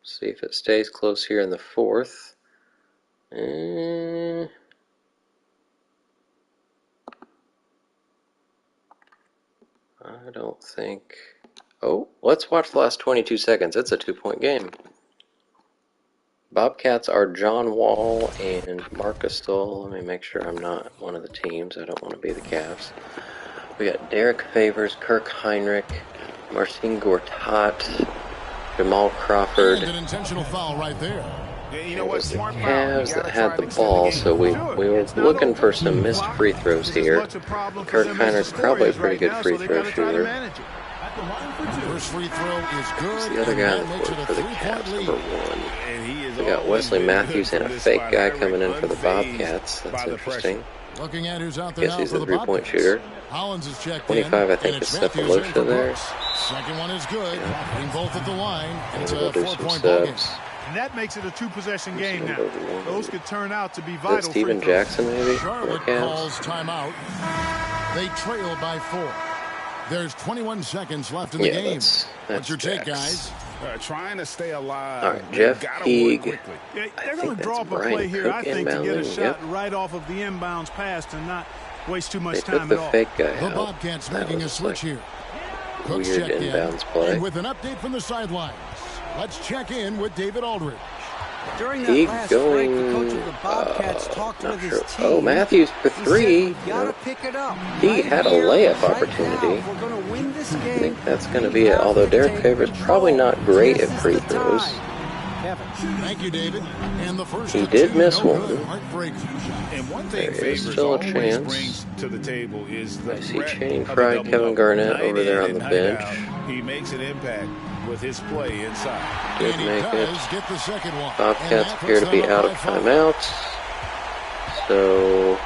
Speaker 1: See if it stays close here in the 4th. I don't think... Oh, let's watch the last 22 seconds. It's a 2-point game. Bobcats are John Wall and Marcus Stoll. Let me make sure I'm not one of the teams. I don't want to be the Cavs. We got Derek Favors, Kirk Heinrich, Marcin Gortat, Jamal Crawford.
Speaker 2: And an intentional foul right there.
Speaker 3: Yeah, you know what?
Speaker 1: The Cavs that had the ball, so we were looking for some missed free throws here. Kirk Heinrich's probably a pretty good free throw shooter.
Speaker 2: First free throw is good.
Speaker 1: Who's the other guy on the board for the Cavs, number 1? We got Wesley Matthews and a fake guy coming in for the Bobcats. That's interesting.
Speaker 2: Looking at who's out there
Speaker 1: Guess
Speaker 2: now
Speaker 1: he's
Speaker 2: for
Speaker 1: a
Speaker 2: the
Speaker 1: three-point shooter.
Speaker 2: Hollins is checked
Speaker 1: 25,
Speaker 2: in,
Speaker 1: I think,
Speaker 2: and
Speaker 1: is
Speaker 2: it's Matthews
Speaker 1: Cephalosha there.
Speaker 2: Second one is good. Putting both at the line. It's
Speaker 1: We'll
Speaker 2: a
Speaker 1: do some
Speaker 2: 4-point ball game.
Speaker 1: subs.
Speaker 3: And that makes it a two-possession game now. Those could turn out to be
Speaker 1: Is
Speaker 3: vital.
Speaker 1: that Steven Jackson, maybe?
Speaker 2: Charlotte
Speaker 1: Cavs?
Speaker 2: calls timeout. They trail by 4. There's 21 seconds left in the game.
Speaker 1: That's
Speaker 2: What's your take,
Speaker 1: Jax.
Speaker 2: guys?
Speaker 3: Trying to stay alive.
Speaker 1: All right, Jeff Teague.
Speaker 3: Yeah,
Speaker 1: I
Speaker 3: they're going
Speaker 1: think
Speaker 3: to draw
Speaker 1: that's
Speaker 3: up a play
Speaker 1: Brian
Speaker 3: here,
Speaker 1: Cook
Speaker 3: I think, to get a
Speaker 1: inbounding.
Speaker 3: shot
Speaker 1: Yep.
Speaker 3: right off of the inbounds pass and not waste too much
Speaker 1: They
Speaker 3: time
Speaker 1: took
Speaker 3: at
Speaker 1: the
Speaker 3: all.
Speaker 1: fake guy
Speaker 2: The
Speaker 1: out.
Speaker 2: Bobcats
Speaker 1: That
Speaker 2: making a
Speaker 1: was
Speaker 2: switch
Speaker 1: like
Speaker 2: here. Cook's
Speaker 1: weird
Speaker 2: checked
Speaker 1: inbounds
Speaker 2: in.
Speaker 1: play.
Speaker 2: And with an update from the sidelines, let's check in with David Aldridge.
Speaker 4: During that
Speaker 1: Teague
Speaker 4: last break, the coach
Speaker 1: going,
Speaker 4: of the Bobcats talked
Speaker 1: not
Speaker 4: with his
Speaker 1: sure.
Speaker 4: team.
Speaker 1: Oh, Matthews for
Speaker 4: He said,
Speaker 1: three.
Speaker 4: "We gotta pick it up.
Speaker 1: He
Speaker 4: Right
Speaker 1: had a
Speaker 4: here,
Speaker 1: layup
Speaker 4: right
Speaker 1: opportunity.
Speaker 4: now. We're gonna win this
Speaker 1: I
Speaker 4: game.
Speaker 1: think that's going to
Speaker 4: We
Speaker 1: be it.
Speaker 4: have
Speaker 1: Although
Speaker 4: to
Speaker 1: Derek
Speaker 4: take
Speaker 1: Favors
Speaker 4: control.
Speaker 1: probably not great
Speaker 4: This
Speaker 1: at
Speaker 4: is
Speaker 1: free
Speaker 4: the
Speaker 1: throws.
Speaker 4: time. Kevin.
Speaker 2: Thank you, David. And the first
Speaker 1: He
Speaker 2: of
Speaker 1: did
Speaker 2: two,
Speaker 1: miss
Speaker 2: no
Speaker 1: one.
Speaker 2: good. Heartbreaker.
Speaker 5: And one thing
Speaker 1: There is
Speaker 5: Favors
Speaker 1: still a
Speaker 5: always
Speaker 1: chance.
Speaker 5: brings to the table is the
Speaker 1: I see
Speaker 5: threat
Speaker 1: Channing
Speaker 5: of a
Speaker 1: Frye,
Speaker 5: double-double.
Speaker 1: Kevin Garnett
Speaker 5: Night
Speaker 1: over there
Speaker 5: in
Speaker 1: on
Speaker 5: and
Speaker 1: the
Speaker 5: night
Speaker 1: bench.
Speaker 5: out, he makes an impact with his play inside.
Speaker 1: Did
Speaker 2: And he
Speaker 1: make it.
Speaker 2: does get the second one. And
Speaker 1: Bobcats
Speaker 2: that
Speaker 1: appear
Speaker 2: puts
Speaker 1: to be
Speaker 2: them
Speaker 1: out
Speaker 2: up
Speaker 1: of
Speaker 2: by 5.
Speaker 1: timeouts. So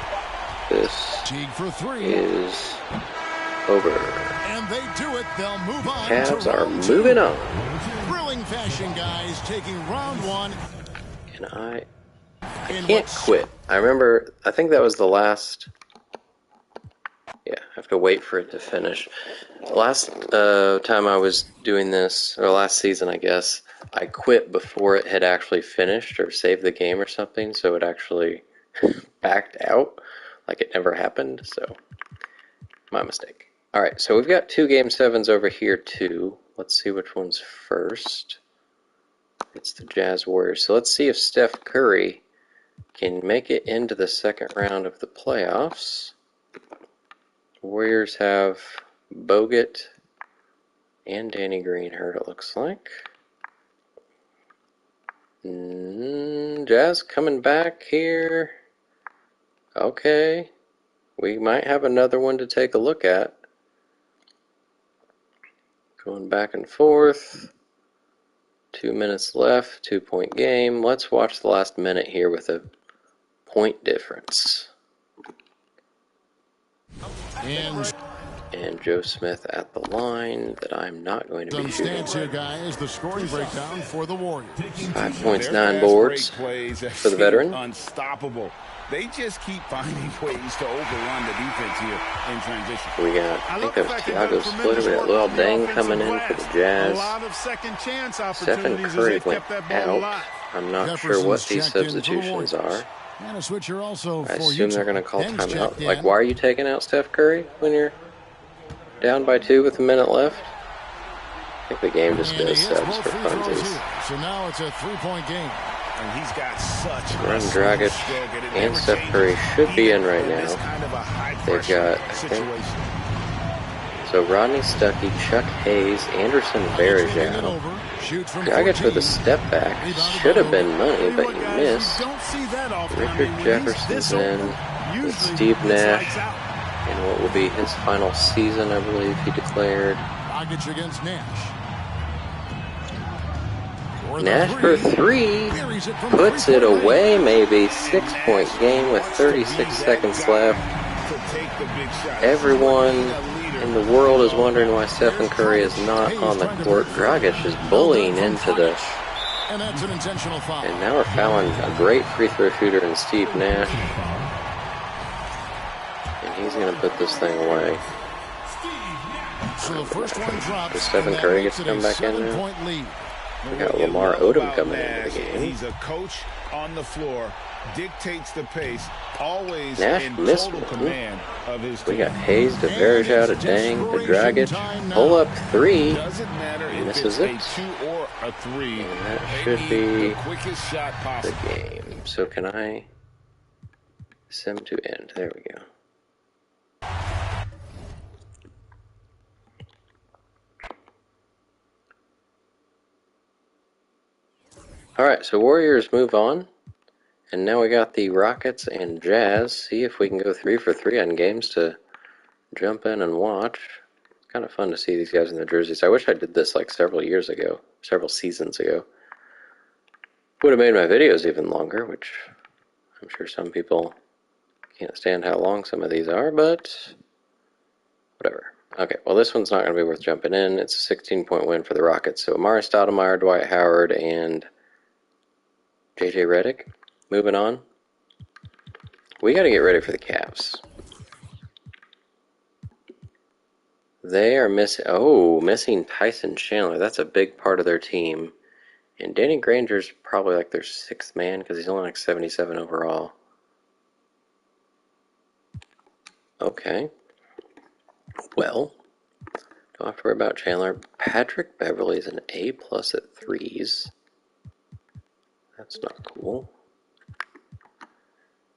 Speaker 1: this
Speaker 2: Teague for 3.
Speaker 1: is over.
Speaker 2: And they do it. They'll move on.
Speaker 1: Cavs
Speaker 2: to
Speaker 1: are
Speaker 2: round
Speaker 1: moving
Speaker 2: 2.
Speaker 1: on.
Speaker 2: Thrilling fashion, guys, taking round 1.
Speaker 1: And I
Speaker 2: in
Speaker 1: can't
Speaker 2: what's-
Speaker 1: quit. I remember, I think that was the last. Yeah, I have to wait for it to finish. Last time I was doing this, or last season, I guess, I quit before it had actually finished or saved the game or something, so it actually backed out, like it never happened, so my mistake. Alright, so we've got 2 Game 7s over here, too. Let's see which one's first. It's the Jazz Warriors. So let's see if Steph Curry can make it into the second round of the playoffs. Warriors have Bogut and Danny Green hurt, it looks like. Jazz coming back here. Okay. We might have another one to take a look at. Going back and forth. 2 minutes left, 2-point game. Let's watch the last minute here with a point difference. And Joe Smith at the line that I'm not going to be
Speaker 2: Some
Speaker 1: shooting.
Speaker 2: stats here, guys. The scoring breakdown for the Warriors.
Speaker 1: 5 points,
Speaker 5: Their
Speaker 1: 9
Speaker 5: fast
Speaker 1: boards
Speaker 5: break plays have
Speaker 1: for the
Speaker 5: seemed
Speaker 1: veteran.
Speaker 5: Unstoppable. They just keep finding ways to overrun the defense here in transition.
Speaker 1: We got, I think that was Thiago Splitter. We got Luol Deng coming in for the
Speaker 3: A
Speaker 1: Jazz.
Speaker 3: lot of second chance
Speaker 1: Stephen
Speaker 3: opportunities as
Speaker 1: Curry
Speaker 3: they
Speaker 1: went
Speaker 3: kept that ball alive.
Speaker 1: out. I'm not sure
Speaker 2: Jefferson's
Speaker 1: what these
Speaker 2: checked in for the
Speaker 1: substitutions
Speaker 2: Warriors.
Speaker 1: are.
Speaker 2: And a switcher also
Speaker 1: I
Speaker 2: for
Speaker 1: assume they're
Speaker 2: Utah.
Speaker 1: going to call
Speaker 2: Deng's
Speaker 1: timeout.
Speaker 2: checked
Speaker 1: Like,
Speaker 2: in.
Speaker 1: why are you taking out Steph Curry when you're down by 2 with a minute left? I think the game just
Speaker 2: And he
Speaker 1: does
Speaker 2: hits
Speaker 1: subs
Speaker 2: both
Speaker 1: for
Speaker 2: free throws
Speaker 1: funsies.
Speaker 2: here. So now it's a 3-point game.
Speaker 5: And he's got such
Speaker 1: Ron
Speaker 5: a
Speaker 1: Dragic
Speaker 5: stroke, it
Speaker 1: and
Speaker 5: never
Speaker 1: Steph
Speaker 5: changes,
Speaker 1: Curry should be
Speaker 5: even
Speaker 1: in right
Speaker 5: this
Speaker 1: now.
Speaker 5: kind of a high
Speaker 1: They've
Speaker 5: pressure
Speaker 1: got, I think,
Speaker 5: situation.
Speaker 1: so Rodney Stuckey, Chuck Hayes, Anderson
Speaker 2: Changing it
Speaker 1: Varejao.
Speaker 2: over. Shoots from
Speaker 1: Dragic
Speaker 2: 14.
Speaker 1: with a step back.
Speaker 2: Rebounded
Speaker 1: Should
Speaker 2: by
Speaker 1: have been money,
Speaker 3: Tell you
Speaker 1: but
Speaker 3: what,
Speaker 1: he
Speaker 3: guys,
Speaker 1: missed.
Speaker 3: you don't see that often.
Speaker 1: Richard
Speaker 3: I mean, when he's
Speaker 1: Jefferson's
Speaker 3: this
Speaker 1: in
Speaker 3: open,
Speaker 1: with
Speaker 3: usually
Speaker 1: Steve
Speaker 3: it's
Speaker 1: Nash
Speaker 3: lights out.
Speaker 1: in what will be his final season, I believe he declared.
Speaker 2: Dragic against Nash. For the
Speaker 1: Nash for 3
Speaker 2: Buries it from the
Speaker 1: puts it
Speaker 2: three-point
Speaker 1: away,
Speaker 2: line.
Speaker 1: maybe 6-point game with 36 seconds left.
Speaker 5: To take the big shot.
Speaker 1: Everyone in the world is wondering why Stephen Curry is not on the court. Dragic is bullying into the,
Speaker 2: And that's an intentional foul.
Speaker 1: and now we're fouling a great free throw shooter in Steve Nash. And he's going to put this thing away.
Speaker 2: So the first one drops.
Speaker 1: Does Stephen
Speaker 2: and that
Speaker 1: Curry
Speaker 2: makes
Speaker 1: get to
Speaker 2: it a
Speaker 1: come back in now?
Speaker 2: 7-point lead.
Speaker 1: We got Lamar Odom coming into
Speaker 5: Nash,
Speaker 1: the game.
Speaker 5: He's a coach on the floor dictates the pace, always
Speaker 1: Nash
Speaker 5: in
Speaker 1: missed
Speaker 5: total
Speaker 1: one.
Speaker 5: command of his
Speaker 1: We
Speaker 5: team.
Speaker 1: got Hayes to Verjao to Dang to
Speaker 2: Desperation
Speaker 1: Dragic.
Speaker 2: time now.
Speaker 1: Pull up 3.
Speaker 5: Doesn't matter if
Speaker 1: Misses
Speaker 5: it's
Speaker 1: it.
Speaker 5: a 2 or a 3.
Speaker 1: And that
Speaker 5: They
Speaker 1: should
Speaker 5: need
Speaker 1: be
Speaker 5: the quickest shot
Speaker 1: the
Speaker 5: possible.
Speaker 1: game. So can I sim to end? There we go. Alright, so Warriors move on. And now we got the Rockets and Jazz. See if we can go 3 for 3 on games to jump in and watch. It's kind of fun to see these guys in their jerseys. I wish I did this like several years ago, several seasons ago. Would have made my videos even longer, which I'm sure some people can't stand how long some of these are, but whatever. Okay, well this one's not going to be worth jumping in. It's a 16-point win for the Rockets. So Amari Stoudemire, Dwight Howard, and JJ Redick. Moving on. We got to get ready for the Cavs. They are missing Tyson Chandler. That's a big part of their team. And Danny Granger's probably like their 6th man because he's only like 77 overall. Okay. Well, don't have to worry about Chandler. Patrick Beverley's an A+ at 3s. That's not cool.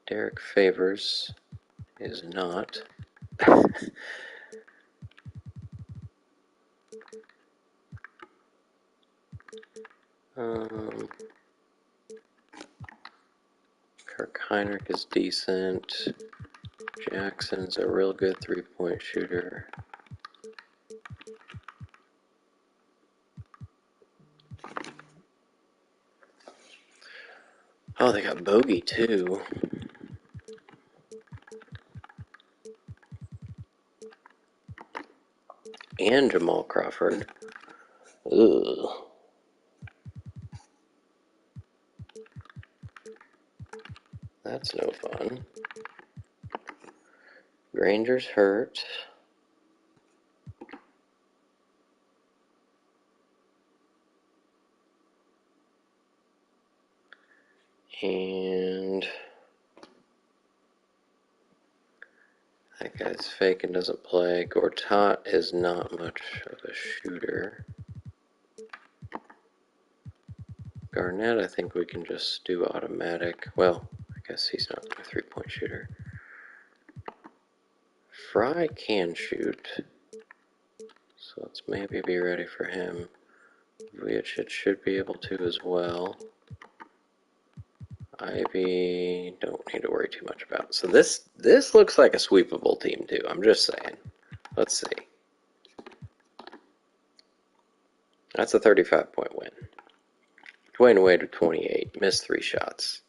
Speaker 1: Derek Favors is not. Kirk Heinrich is decent. Jackson's a real good 3-point shooter. Oh, they got Bogey too. And Jamal Crawford. Ugh. That's no fun. Granger's hurt. And that guy's fake and doesn't play. Gortat is not much of a shooter. Garnett, I think we can just do automatic. Well, I guess he's not a 3-point shooter. Fry can shoot, so let's maybe be ready for him. Vujacic should be able to as well. Ivy, don't need to worry too much about. So this looks like a sweepable team too. I'm just saying. Let's see. That's a 35-point win. Dwayne Wade with 28, missed 3 shots.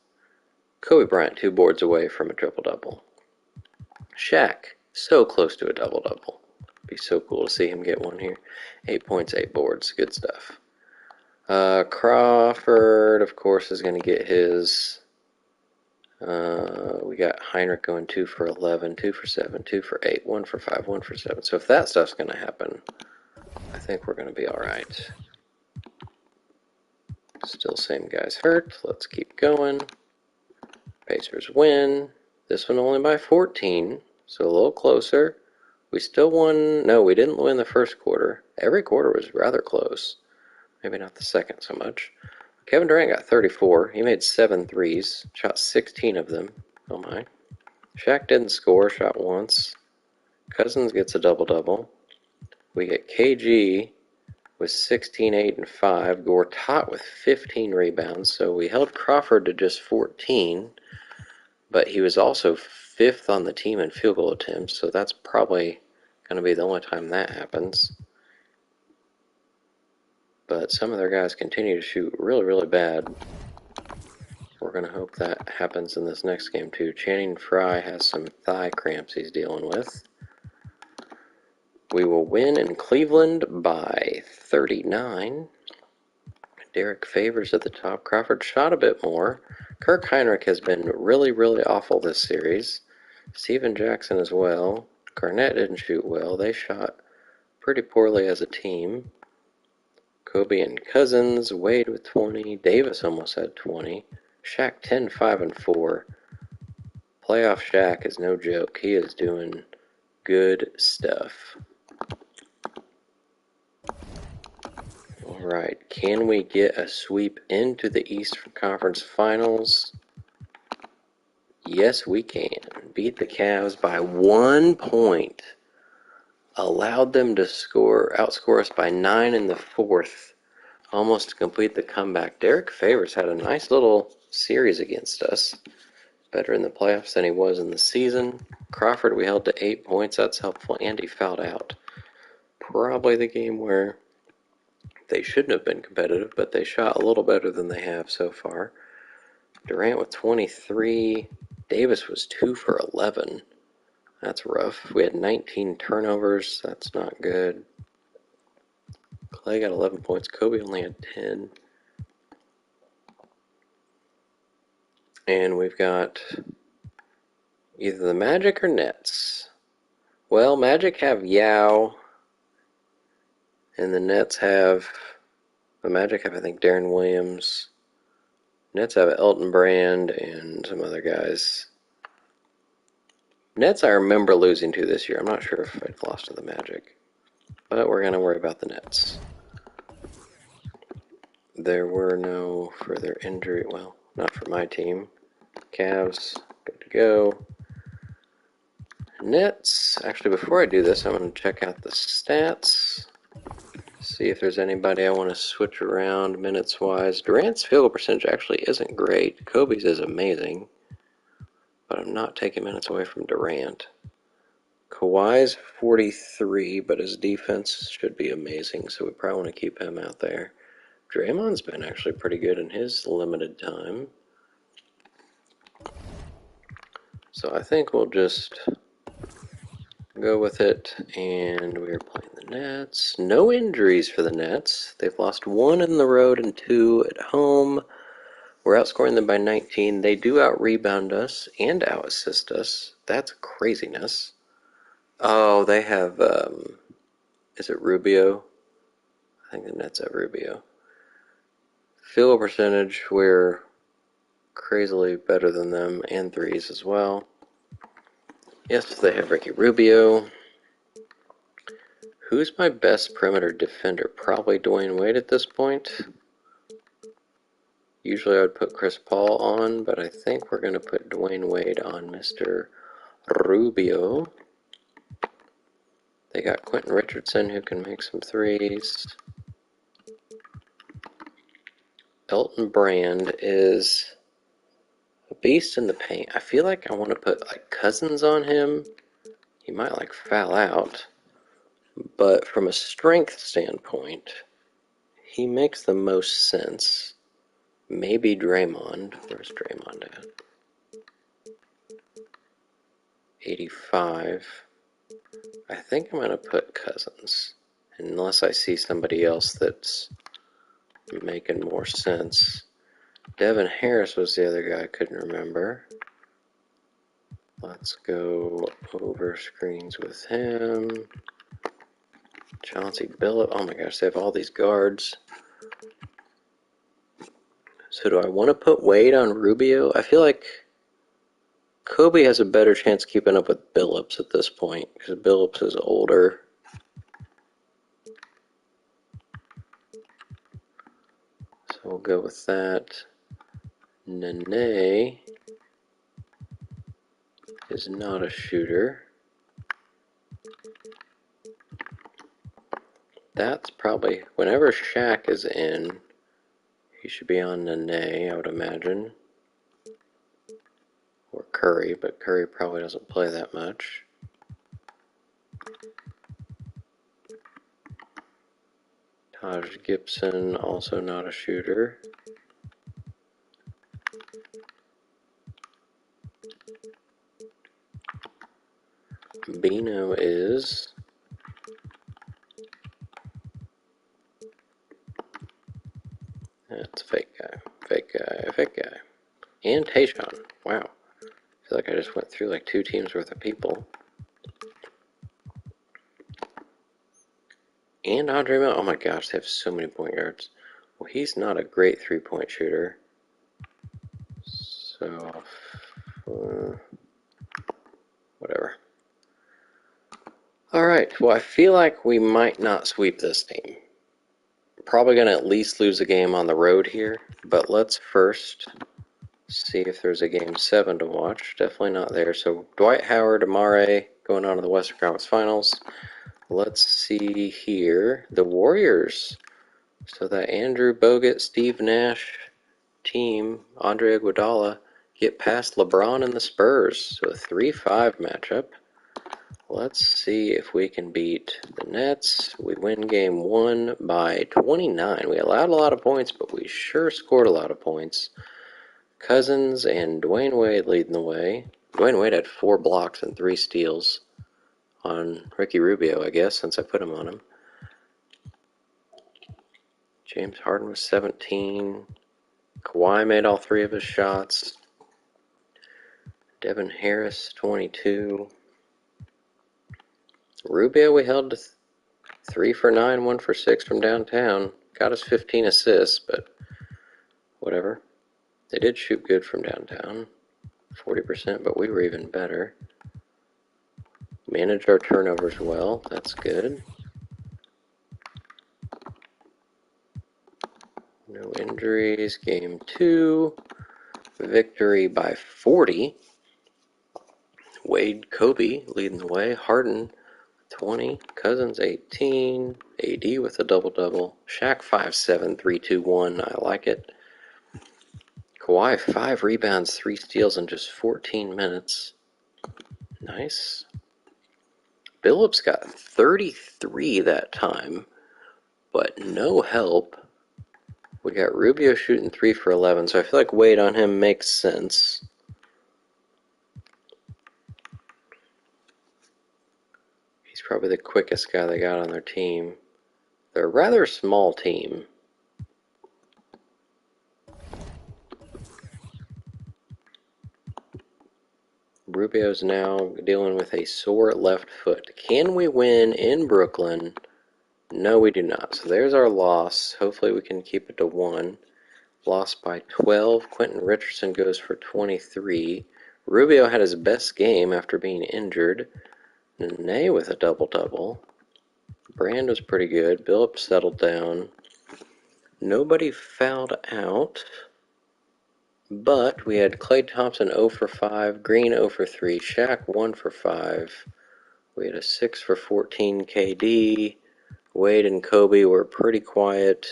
Speaker 1: Kobe Bryant 2 boards away from a triple-double. Shaq, so close to a double-double. Be so cool to see him get one here. 8 points, 8 boards, good stuff. Crawford, of course, is going to get his. We got Heinrich going 2 for 11, 2 for 7, 2 for 8, 1 for 5, 1 for 7. So if that stuff's going to happen, I think we're going to be all right. Still same guys hurt. Let's keep going. Pacers win. This one only by 14, so a little closer. We still won. No, we didn't win the first quarter. Every quarter was rather close. Maybe not the second so much. Kevin Durant got 34. He made 7 threes. Shot 16 of them. Oh my. Shaq didn't score. Shot once. Cousins gets a double-double. We get KG with 16, 8, and 5. Gortat with 15 rebounds. So we held Crawford to just 14. But he was also 5th on the team in field goal attempts. So that's probably going to be the only time that happens. But some of their guys continue to shoot really, really bad. We're going to hope that happens in this next game too. Channing Frye has some thigh cramps he's dealing with. We will win in Cleveland by 39. Derek Favors at the top. Crawford shot a bit more. Kirk Heinrich has been really, really awful this series. Steven Jackson as well. Garnett didn't shoot well. They shot pretty poorly as a team. Kobe and Cousins. Wade with 20. Davis almost had 20. Shaq 10, 5, and 4. Playoff Shaq is no joke. He is doing good stuff. Alright, can we get a sweep into the Eastern Conference Finals? Yes, we can. Beat the Cavs by 1 point. Allowed them to outscore us by 9 in the fourth. Almost to complete the comeback. Derek Favors had a nice little series against us. Better in the playoffs than he was in the season. Crawford we held to 8 points. That's helpful. And he fouled out. Probably the game where they shouldn't have been competitive, but they shot a little better than they have so far. Durant with 23. Davis was 2 for 11. That's rough. We had 19 turnovers. That's not good. Clay got 11 points. Kobe only had 10. And we've got either the Magic or Nets. Well, Magic have Yao. And the Nets have... The Magic have, I think, Darren Williams. Nets have Elton Brand and some other guys. Nets I remember losing to this year. I'm not sure if I'd lost to the Magic. But we're going to worry about the Nets. There were no further injury. Well, not for my team. Cavs, good to go. Nets. Actually, before I do this, I'm going to check out the stats. See if there's anybody I want to switch around minutes-wise. Durant's field goal percentage actually isn't great. Kobe's is amazing. But I'm not taking minutes away from Durant. Kawhi's 43, but his defense should be amazing, so we probably want to keep him out there. Draymond's been actually pretty good in his limited time. So I think we'll just go with it, and we're playing the Nets. No injuries for the Nets. They've lost 1 in the road and 2 at home. We're outscoring them by 19. They do out-rebound us and out-assist us. That's craziness. Oh, they have, is it Rubio? I think the Nets have Rubio. Field goal percentage, we're crazily better than them, and threes as well. Yes, they have Ricky Rubio. Who's my best perimeter defender? Probably Dwayne Wade at this point. Usually I would put Chris Paul on, but I think we're going to put Dwayne Wade on Mr. Rubio. They got Quentin Richardson who can make some threes. Elton Brand is a beast in the paint. I feel like I want to put like Cousins on him. He might like foul out. But from a strength standpoint, he makes the most sense. Maybe Draymond. Where's Draymond at? 85. I think I'm going to put Cousins. Unless I see somebody else that's making more sense. Devin Harris was the other guy I couldn't remember. Let's go over screens with him. Chauncey Billups. Oh my gosh, they have all these guards. So do I want to put Wade on Rubio? I feel like Kobe has a better chance keeping up with Billups at this point because Billups is older. So we'll go with that. Nene is not a shooter. That's probably, whenever Shaq is in, he should be on Nene, I would imagine. Or Curry, but Curry probably doesn't play that much. Taj Gibson, also not a shooter. Bino is. That's a fake guy. Fake guy. Fake guy. And Tayshaun. Wow. I feel like I just went through like 2 teams worth of people. And Andre Miller. Oh my gosh, they have so many point guards. Well, he's not a great 3-point shooter. So, whatever. Alright, well, I feel like we might not sweep this team. Probably going to at least lose a game on the road here, but let's first see if there's a game 7 to watch. Definitely not there. So Dwight Howard, Amare going on to the Western Conference Finals. Let's see here. The Warriors. So that Andrew Bogut, Steve Nash team, Andre Iguodala, get past LeBron and the Spurs. So a 3-5 matchup. Let's see if we can beat the Nets. We win game 1 by 29. We allowed a lot of points, but we sure scored a lot of points. Cousins and Dwayne Wade leading the way. Dwayne Wade had 4 blocks and 3 steals on Ricky Rubio, I guess, since I put him on him. James Harden was 17. Kawhi made all 3 of his shots. Devin Harris, 22. Rubio, we held to 3 for 9, 1 for 6 from downtown. Got us 15 assists, but whatever. They did shoot good from downtown, 40%, but we were even better. Managed our turnovers well, that's good. No injuries. Game 2, victory by 40. Wade, Kobe leading the way. Harden, 20. Cousins, 18. AD with a double-double. Shaq, 5-7, 3-2-1. I like it. Kawhi, 5 rebounds, 3 steals in just 14 minutes. Nice. Billups got 33 that time, but no help. We got Rubio shooting 3 for 11, so I feel like Wade on him makes sense. He's probably the quickest guy they got on their team. They're a rather small team. Rubio's now dealing with a sore left foot. Can we win in Brooklyn? No, we do not. So there's our loss. Hopefully we can keep it to 1. Lost by 12. Quentin Richardson goes for 23. Rubio had his best game after being injured. Nene with a double-double. Brand was pretty good. Billups settled down. Nobody fouled out. But we had Klay Thompson 0 for 5, Green 0 for 3, Shaq 1 for 5. We had a 6 for 14 KD. Wade and Kobe were pretty quiet.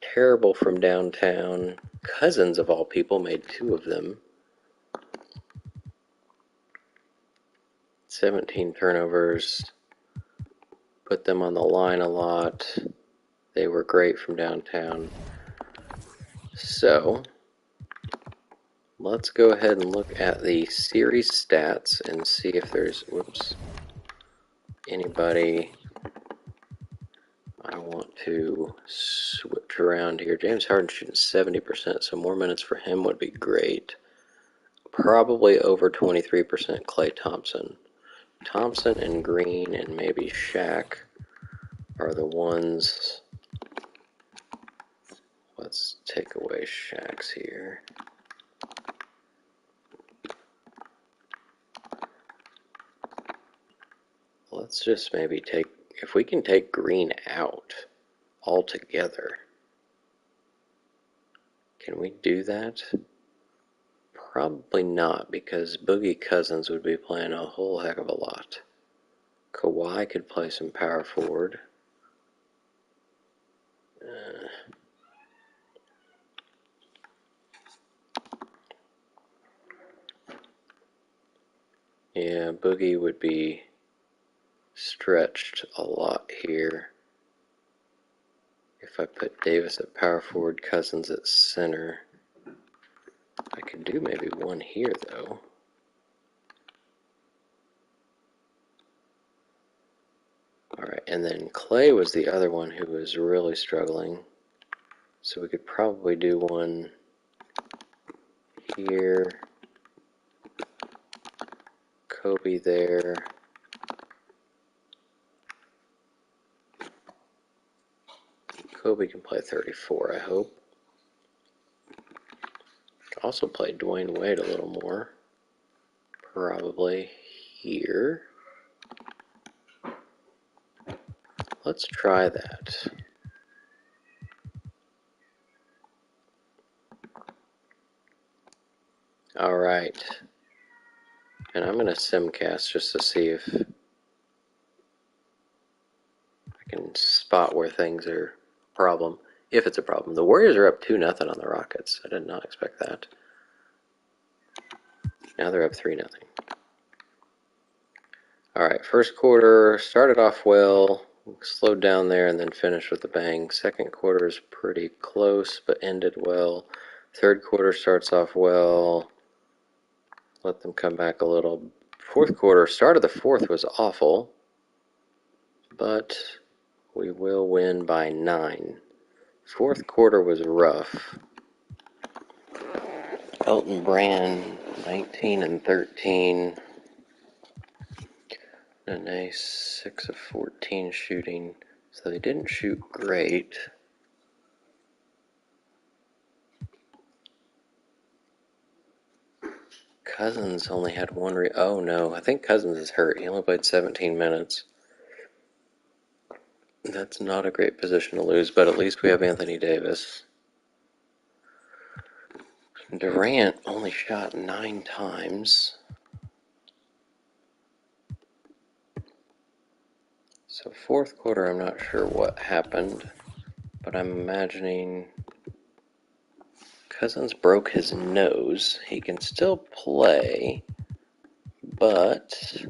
Speaker 1: Terrible from downtown. Cousins, of all people, made 2 of them. 17 turnovers. Put them on the line a lot. They were great from downtown. So, let's go ahead and look at the series stats and see if there's, anybody I want to switch around here. James Harden shooting 70%, so more minutes for him would be great. Probably over 23% Klay Thompson. Thompson and Green and maybe Shaq are the ones. Let's take away Shaq's here. Let's just maybe take, if we can take Green out altogether. Can we do that? Probably not, because Boogie Cousins would be playing a whole heck of a lot. Kawhi could play some power forward. Yeah, Boogie would be stretched a lot here. If I put Davis at power forward, Cousins at center. I could do maybe one here, though. Alright, and then Klay was the other one who was really struggling. So we could probably do one here. Kobe there. Kobe can play 34, I hope. also play Dwayne Wade a little more. Probably here. Let's try that. Alright. And I'm going to simcast just to see if I can spot where things are a problem. If it's a problem. The Warriors are up 2-0 on the Rockets. I did not expect that. Now they're up 3-0. Alright, first quarter started off well, slowed down there, and then finished with a bang. Second quarter is pretty close, but ended well. Third quarter starts off well. Let them come back a little. Fourth quarter, start of the fourth was awful, but we will win by 9. Fourth quarter was rough. Elton Brand, 19 and 13. A nice 6 of 14 shooting. So they didn't shoot great. Cousins only had one oh no, I think Cousins is hurt. He only played 17 minutes. That's not a great position to lose, but at least we have Anthony Davis. Durant only shot 9 times. So fourth quarter, I'm not sure what happened, but I'm imagining Cousins broke his nose. He can still play, but I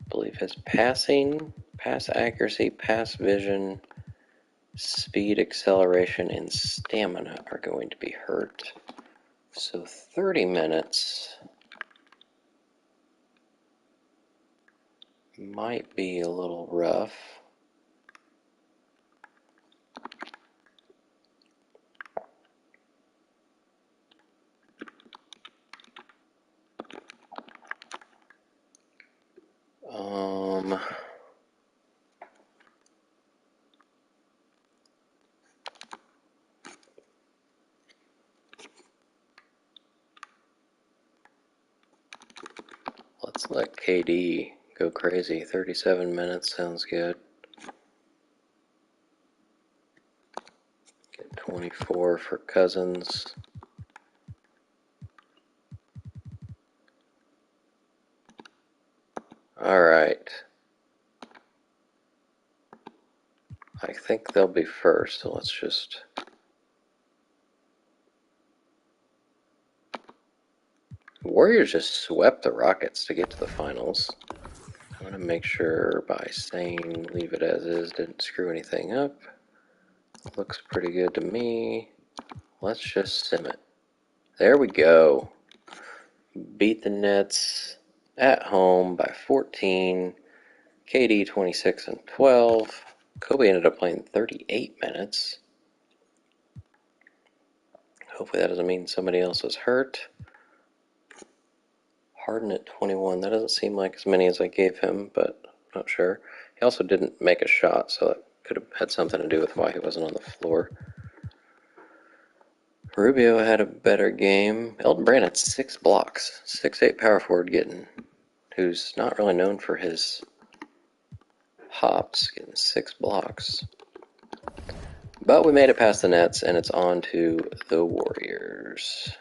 Speaker 1: believe his passing, pass accuracy, pass vision, speed, acceleration, and stamina are going to be hurt. So 30 minutes might be a little rough. Let's let KD go crazy. 37 minutes sounds good. Get 24 for Cousins. All right. I think they'll be first, so let's just... Warriors just swept the Rockets to get to the finals. I'm going to make sure by saying leave it as is, didn't screw anything up. Looks pretty good to me. Let's just sim it. There we go. Beat the Nets at home by 14. KD 26 and 12. Kobe ended up playing 38 minutes. Hopefully that doesn't mean somebody else was hurt. Harden at 21. That doesn't seem like as many as I gave him, but I'm not sure. He also didn't make a shot, so that could have had something to do with why he wasn't on the floor. Rubio had a better game. Elton Brand had 6 blocks. 6'8" power forward who's not really known for his hops, getting 6 blocks. But we made it past the Nets, and it's on to the Warriors.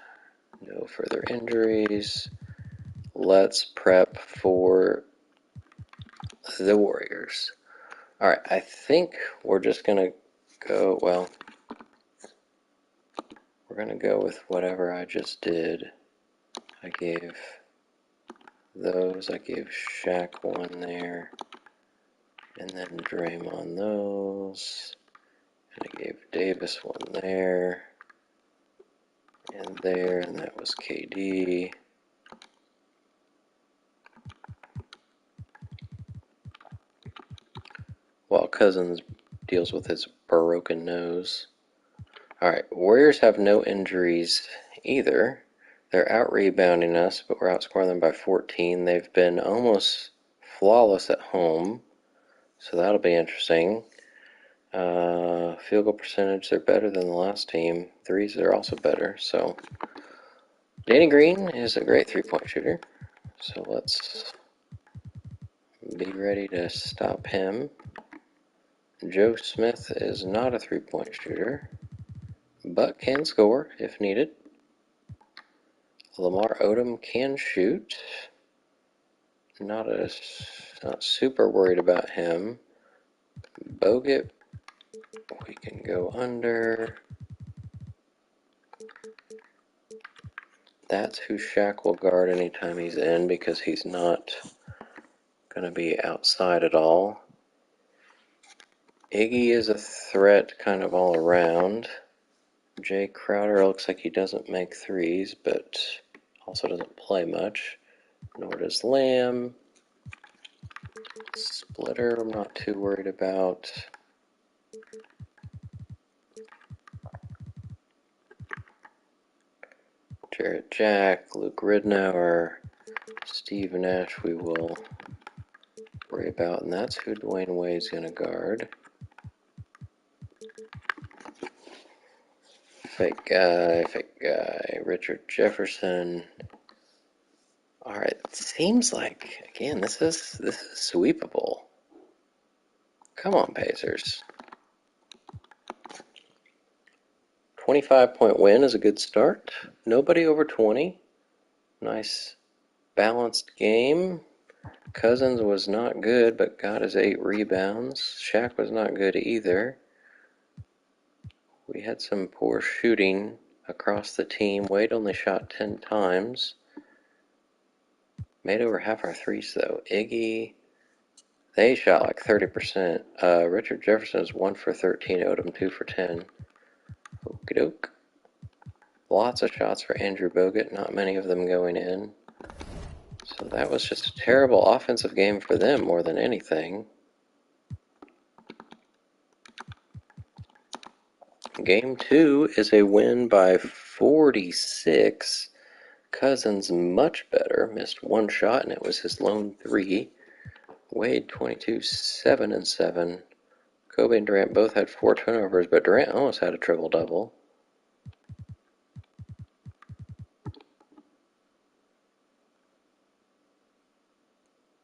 Speaker 1: No further injuries. Let's prep for the Warriors. Alright, I think we're just going to go, well, we're going to go with whatever I just did. I gave those, I gave Shaq one there, and then Draymond those, and I gave Davis one there, and that was KD. While Cousins deals with his broken nose. Alright, Warriors have no injuries either. They're out-rebounding us, but we're outscoring them by 14. They've been almost flawless at home, so that'll be interesting. Field goal percentage, they're better than the last team. Threes are also better, so Danny Green is a great three-point shooter, so let's be ready to stop him. Joe Smith is not a three-point shooter, but can score if needed. Lamar Odom can shoot. Not super worried about him. Bogut, we can go under. That's who Shaq will guard anytime he's in because he's not going to be outside at all. Iggy is a threat kind of all around. Jay Crowder looks like he doesn't make threes, but also doesn't play much. Nor does Lamb. Splitter, I'm not too worried about. Jarrett Jack, Luke Ridnour, Steve Nash we will worry about, and that's who Dwayne Wade's going to guard. Fake guy, Richard Jefferson. Alright, it seems like, again, this is sweepable. Come on, Pacers. 25-point win is a good start. Nobody over 20. Nice balanced game. Cousins was not good, but got his 8 rebounds. Shaq was not good either. We had some poor shooting across the team. Wade only shot 10 times. Made over half our threes, though. Iggy, they shot like 30%. Richard Jefferson is 1 for 13. Odom 2 for 10. Okie doke. Lots of shots for Andrew Bogut, not many of them going in. So that was just a terrible offensive game for them more than anything. Game 2 is a win by 46. Cousins much better, missed 1 shot and it was his lone 3. Wade 22, 7 and 7. Kobe and Durant both had 4 turnovers, but Durant almost had a triple-double.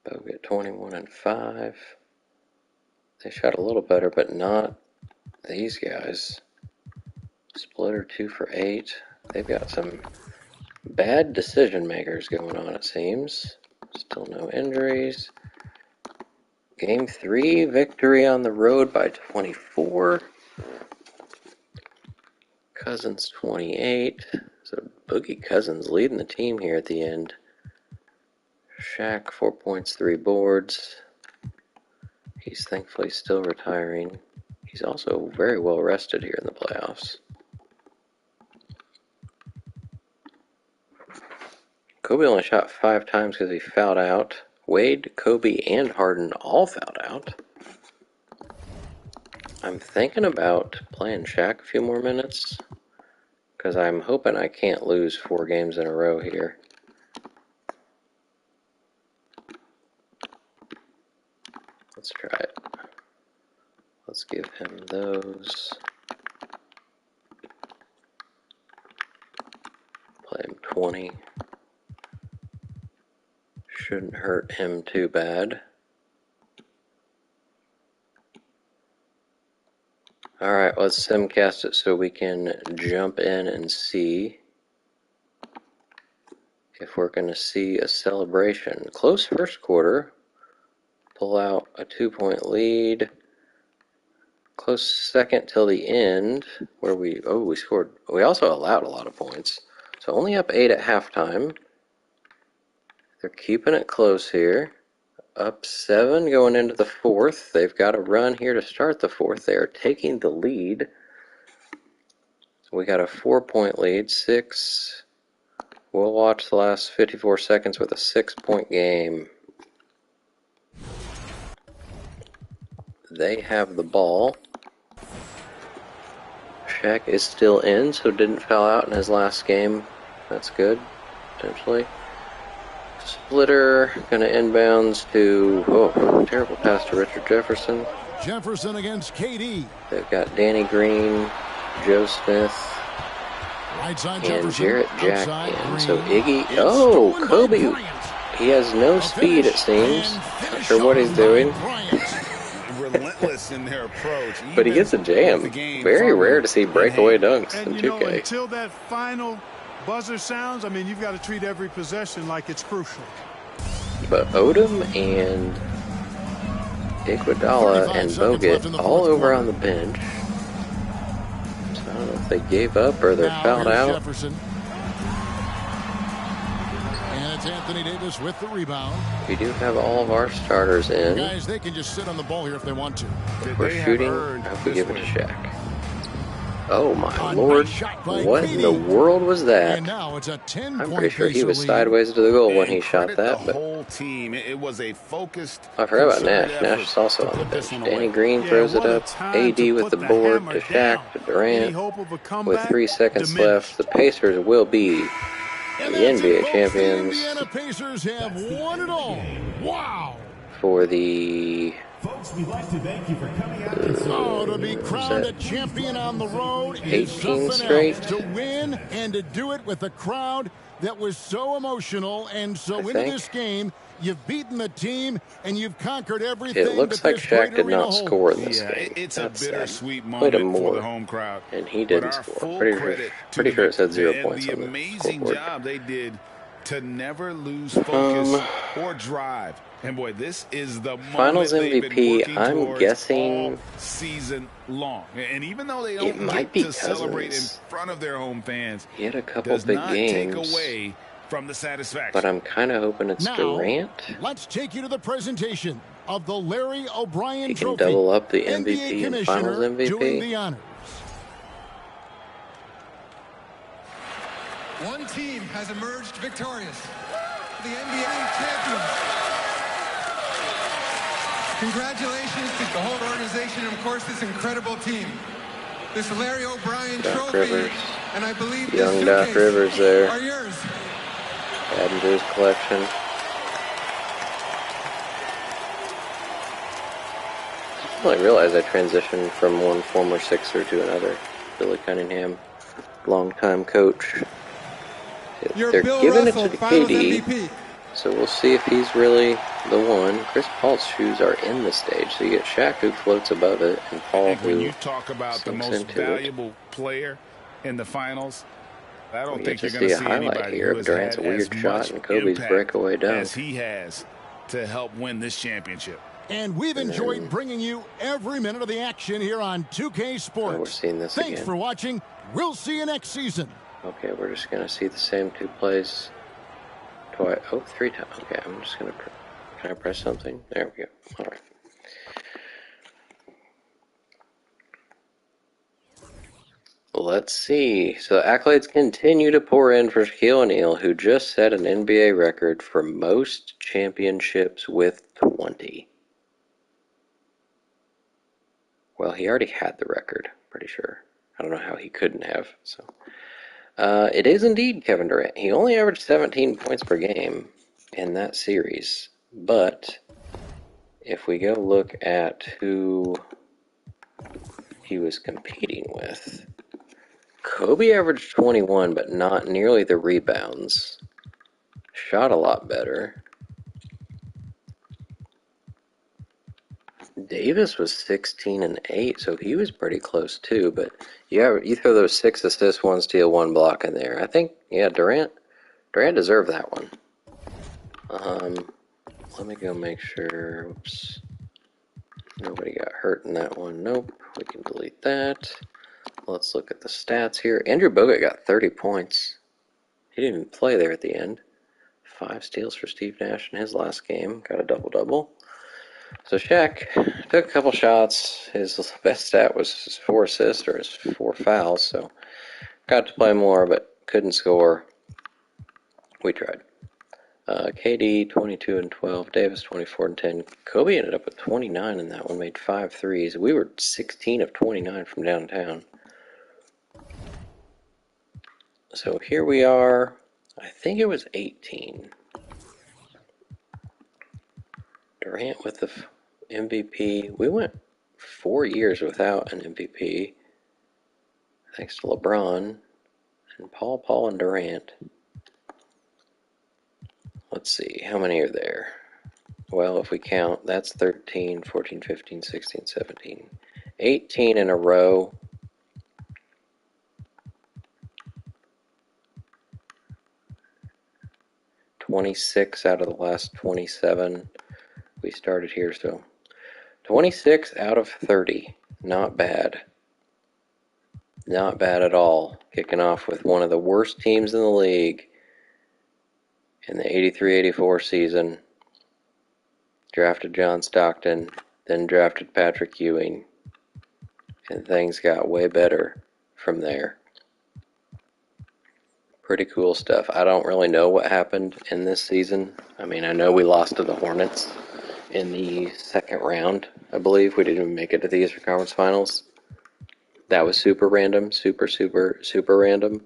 Speaker 1: Bogut 21 and 5. They shot a little better, but not these guys. Splitter 2 for 8. They've got some bad decision makers going on, it seems. Still no injuries. Game 3, victory on the road by 24. Cousins 28. So Boogie Cousins leading the team here at the end. Shaq 4 points, 3 boards. He's thankfully still retiring. He's also very well rested here in the playoffs. Kobe only shot 5 times because he fouled out. Wade, Kobe, and Harden all fouled out. I'm thinking about playing Shaq a few more minutes because I'm hoping I can't lose 4 games in a row here. Let's try it. Let's give him those. Play him 20. Shouldn't hurt him too bad. Alright, let's simcast it so we can jump in and see if we're going to see a celebration. Close first quarter. Pull out a 2-point lead. Close second till the end, where we scored. We also allowed a lot of points. So only up 8 at halftime. They're keeping it close here. Up 7 going into the 4th. They've got a run here to start the 4th. They are taking the lead. We got a 4-point lead. 6. We'll watch the last 54 seconds with a 6-point game. They have the ball. Shaq is still in, so didn't foul out in his last game. That's good, potentially. Splitter going to inbounds to, terrible pass to Richard Jefferson.
Speaker 2: Jefferson against KD.
Speaker 1: They've got Danny Green, Joe Smith,
Speaker 2: Right side
Speaker 1: and
Speaker 2: Jefferson.
Speaker 1: Jarrett Jack
Speaker 2: Outside
Speaker 1: in. So
Speaker 2: Green.
Speaker 1: Iggy,
Speaker 2: It's
Speaker 1: oh,
Speaker 2: stolen by
Speaker 1: Kobe,
Speaker 2: Bryant.
Speaker 1: he has no
Speaker 2: A
Speaker 1: speed it
Speaker 2: finish
Speaker 1: seems.
Speaker 2: and
Speaker 1: Not
Speaker 2: finish
Speaker 1: sure what he's
Speaker 2: off by
Speaker 1: doing,
Speaker 2: Bryant.
Speaker 5: Relentless in their approach,
Speaker 1: but he
Speaker 5: even
Speaker 1: gets a
Speaker 5: with the
Speaker 1: jam.
Speaker 5: game
Speaker 1: Very rare
Speaker 5: firmly
Speaker 1: to see
Speaker 5: in
Speaker 1: breakaway
Speaker 5: hand.
Speaker 1: dunks
Speaker 3: And,
Speaker 1: in
Speaker 3: you know,
Speaker 1: 2K.
Speaker 3: until that final buzzer sounds, I mean, you've got to treat every possession like it's crucial.
Speaker 1: But Odom and Iguodala
Speaker 2: 35
Speaker 1: and
Speaker 2: seconds left in
Speaker 1: Bogut
Speaker 2: the
Speaker 1: all
Speaker 2: fourth
Speaker 1: over
Speaker 2: quarter.
Speaker 1: on the bench. So I don't know if they gave up or they're
Speaker 2: Now
Speaker 1: fouled
Speaker 2: here's
Speaker 1: out.
Speaker 2: Jefferson. And it's Anthony Davis with the rebound.
Speaker 1: We do have all of our starters in.
Speaker 2: Guys, they can just sit on the ball here if they want to.
Speaker 1: If we're
Speaker 5: They have
Speaker 1: shooting,
Speaker 5: earned
Speaker 1: I hope we
Speaker 5: this
Speaker 1: give it to
Speaker 5: win.
Speaker 1: Shaq. Oh my
Speaker 2: A
Speaker 1: lord.
Speaker 2: nice shot by
Speaker 1: What in
Speaker 2: KD.
Speaker 1: the world was that?
Speaker 2: And now it's a 10-point
Speaker 1: I'm pretty sure he
Speaker 2: pace
Speaker 1: was
Speaker 2: lead.
Speaker 1: sideways to the goal when
Speaker 5: And
Speaker 1: he shot
Speaker 5: credit
Speaker 1: that,
Speaker 5: the
Speaker 1: but
Speaker 5: whole team. It was a focused,
Speaker 1: I forgot about
Speaker 5: concerted
Speaker 1: Nash. Nash is
Speaker 5: effort
Speaker 1: also
Speaker 5: to
Speaker 1: on the
Speaker 5: put this
Speaker 1: bench.
Speaker 5: one
Speaker 1: Danny
Speaker 5: away.
Speaker 1: Green
Speaker 3: Yeah,
Speaker 1: throws it
Speaker 3: what a
Speaker 1: up.
Speaker 3: time
Speaker 1: AD
Speaker 3: to
Speaker 1: with
Speaker 3: put
Speaker 1: the
Speaker 3: the
Speaker 1: board
Speaker 3: hammer
Speaker 1: to
Speaker 3: down.
Speaker 1: Shaq to
Speaker 3: Any
Speaker 1: Durant.
Speaker 3: hope of a
Speaker 1: With
Speaker 3: comeback
Speaker 1: 3 seconds
Speaker 3: diminished.
Speaker 1: left, the Pacers will be
Speaker 2: And
Speaker 1: the
Speaker 2: that's it,
Speaker 1: NBA
Speaker 2: folks.
Speaker 1: champions
Speaker 2: The Indiana Pacers have won it all. Wow.
Speaker 1: for the
Speaker 6: Folks, we'd like to thank you for coming out and
Speaker 2: Oh, to be crowned a
Speaker 1: that
Speaker 2: champion on the road is
Speaker 1: 18
Speaker 2: something
Speaker 1: straight?
Speaker 2: else. To win and to do it with a crowd that was so emotional and so
Speaker 1: I
Speaker 2: into
Speaker 1: think.
Speaker 2: this game. You've beaten the team and you've conquered everything.
Speaker 1: It looks
Speaker 2: that
Speaker 1: like
Speaker 2: this
Speaker 1: Shaq
Speaker 2: great
Speaker 1: did
Speaker 2: arena
Speaker 1: not
Speaker 2: holds.
Speaker 1: score in this
Speaker 5: Yeah,
Speaker 1: game.
Speaker 5: it's a
Speaker 1: That's sad.
Speaker 5: bittersweet
Speaker 1: Played him
Speaker 5: moment for the
Speaker 1: more,
Speaker 5: home crowd.
Speaker 1: and he
Speaker 5: But
Speaker 1: didn't
Speaker 5: our
Speaker 1: score.
Speaker 5: full
Speaker 1: Pretty
Speaker 5: credit to
Speaker 1: pretty
Speaker 5: the
Speaker 1: sure it said
Speaker 5: victors
Speaker 1: 0
Speaker 5: and
Speaker 1: points
Speaker 5: the
Speaker 1: on the
Speaker 5: amazing
Speaker 1: scoreboard.
Speaker 5: job they did to never lose focus or drive. And boy, this is the
Speaker 1: Finals
Speaker 5: moment they've been
Speaker 1: MVP,
Speaker 5: working
Speaker 1: I'm
Speaker 5: towards
Speaker 1: guessing
Speaker 5: all season long. And even though they
Speaker 1: it
Speaker 5: don't
Speaker 1: might
Speaker 5: get
Speaker 1: be
Speaker 5: to celebrate in
Speaker 1: Cousins.
Speaker 5: front of their home fans,
Speaker 1: He had a couple
Speaker 5: does
Speaker 1: big
Speaker 5: not take
Speaker 1: games,
Speaker 5: away from the
Speaker 1: but
Speaker 5: satisfaction.
Speaker 1: I'm kind of hoping it's
Speaker 2: Now,
Speaker 1: Durant.
Speaker 2: let's take you to the presentation of the Larry O'Brien
Speaker 1: He can
Speaker 2: Trophy.
Speaker 1: double up the
Speaker 2: NBA
Speaker 1: MVP and Finals
Speaker 2: Commissioner doing
Speaker 1: MVP.
Speaker 2: the honors.
Speaker 7: One team has emerged victorious. The NBA champions. Congratulations to the whole organization and, of course, this incredible team. This Larry O'Brien
Speaker 1: Doc
Speaker 7: trophy,
Speaker 1: Rivers.
Speaker 7: and I believe
Speaker 1: Young
Speaker 7: this
Speaker 1: Doc
Speaker 7: suitcase
Speaker 1: Rivers there.
Speaker 7: are yours.
Speaker 1: Adding to his collection. I didn't realize I transitioned from one former Sixer to another. Billy Cunningham, longtime coach.
Speaker 7: You're
Speaker 1: They're
Speaker 7: Bill
Speaker 1: giving
Speaker 7: Russell,
Speaker 1: it to
Speaker 7: Finals
Speaker 1: KD,
Speaker 7: MVP.
Speaker 1: so we'll see if he's really the one. Chris Paul's shoes are in the stage, so you get Shaq who floats above it, and Paul
Speaker 5: And when
Speaker 1: who
Speaker 5: you talk about the
Speaker 1: sinks
Speaker 5: most
Speaker 1: into it.
Speaker 5: valuable player in the finals, I don't
Speaker 1: We
Speaker 5: think
Speaker 1: get
Speaker 5: you're
Speaker 1: to
Speaker 5: going
Speaker 1: see
Speaker 5: to
Speaker 1: a
Speaker 5: see
Speaker 1: highlight
Speaker 5: anybody
Speaker 1: here
Speaker 5: who
Speaker 1: of
Speaker 5: has
Speaker 1: Durant's
Speaker 5: had
Speaker 1: weird
Speaker 5: as
Speaker 1: shot
Speaker 5: much
Speaker 1: and Kobe's
Speaker 5: impact
Speaker 1: breakaway dunk.
Speaker 5: as he has to help win this championship.
Speaker 2: And we've enjoyed bringing you every minute of the action here on 2K Sports.
Speaker 1: Oh, we're seeing this
Speaker 2: Thanks
Speaker 1: again.
Speaker 2: for watching. We'll see you next season.
Speaker 1: Okay, we're just going to see the same two plays twice. Oh, 3 times. Okay, I'm just going to... Can I press something? There we go. All right. Let's see. So accolades continue to pour in for Shaquille O'Neal, who just set an NBA record for most championships with 20. Well, he already had the record, pretty sure. I don't know how he couldn't have. So, it is indeed Kevin Durant. He only averaged 17 points per game in that series. But if we go look at who he was competing with, Kobe averaged 21, but not nearly the rebounds. Shot a lot better. Davis was 16 and 8, so he was pretty close too. But you throw those 6 assists, 1 steal, 1 block in there. I think, yeah, Durant deserved that one. Let me go make sure. Oops, nobody got hurt in that one. Nope. We can delete that. Let's look at the stats here. Andrew Bogut got 30 points. He didn't even play there at the end. 5 steals for Steve Nash in his last game. Got a double-double. So Shaq took a couple shots. His best stat was his 4 assists or his 4 fouls. So got to play more, but couldn't score. We tried. KD 22 and 12. Davis 24 and 10. Kobe ended up with 29 in that one. Made 5 threes. We were 16 of 29 from downtown. So here we are. I think it was 18. Durant with the MVP. We went 4 years without an MVP, thanks to LeBron. And Paul, and Durant. Let's see, how many are there? Well, if we count, that's 13, 14, 15, 16, 17. 18 in a row. $26 out of the last 27 we started here, so 26 out of 30. Not bad. Not bad at all. Kicking off with one of the worst teams in the league in the 83-84 season. Drafted John Stockton, then drafted Patrick Ewing, and things got way better from there. Pretty cool stuff. I don't really know what happened in this season. I mean, I know we lost to the Hornets in the second round, I believe. We didn't even make it to the Eastern Conference Finals. That was super random, super random.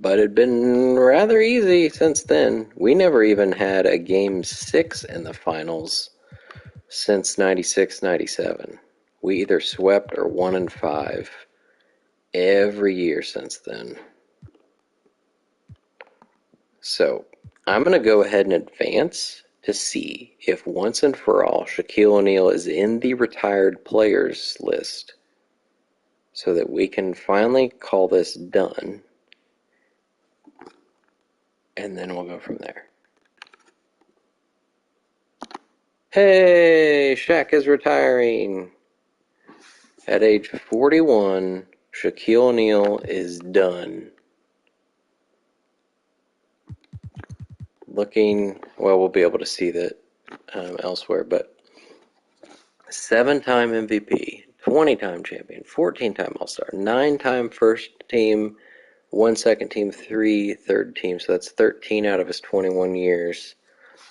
Speaker 1: But it'd been rather easy since then. We never even had a Game 6 in the finals since 96-97. We either swept or 1-5 every year since then. So I'm going to go ahead and advance to see if once and for all Shaquille O'Neal is in the retired players list so that we can finally call this done, and then we'll go from there. Hey, Shaq is retiring. At age 41, Shaquille O'Neal is done. Looking, well, we'll be able to see that elsewhere, but 7-time MVP, 20-time champion, 14-time All-Star, 9-time first team, 1 second team, 3 third team, so that's 13 out of his 21 years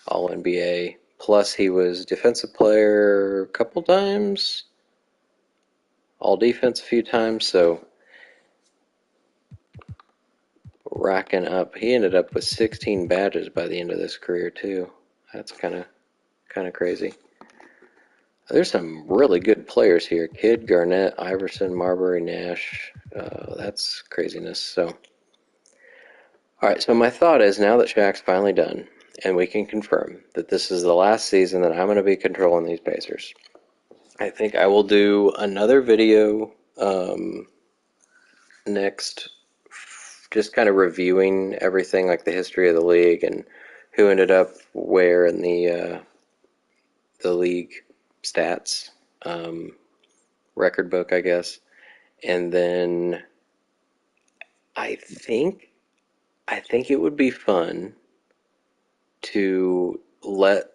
Speaker 1: All-NBA. Plus he was defensive player a couple times, All-Defense a few times, so racking up. He ended up with 16 badges by the end of this career too. That's kind of crazy. There's some really good players here. Kidd, Garnett, Iverson, Marbury, Nash. That's craziness. So, all right. So my thought is, now that Shaq's finally done, and we can confirm that this is the last season that I'm going to be controlling these Pacers, I think I will do another video next, just kind of reviewing everything, like the history of the league and who ended up where in the league stats record book, I guess. And then I think it would be fun to let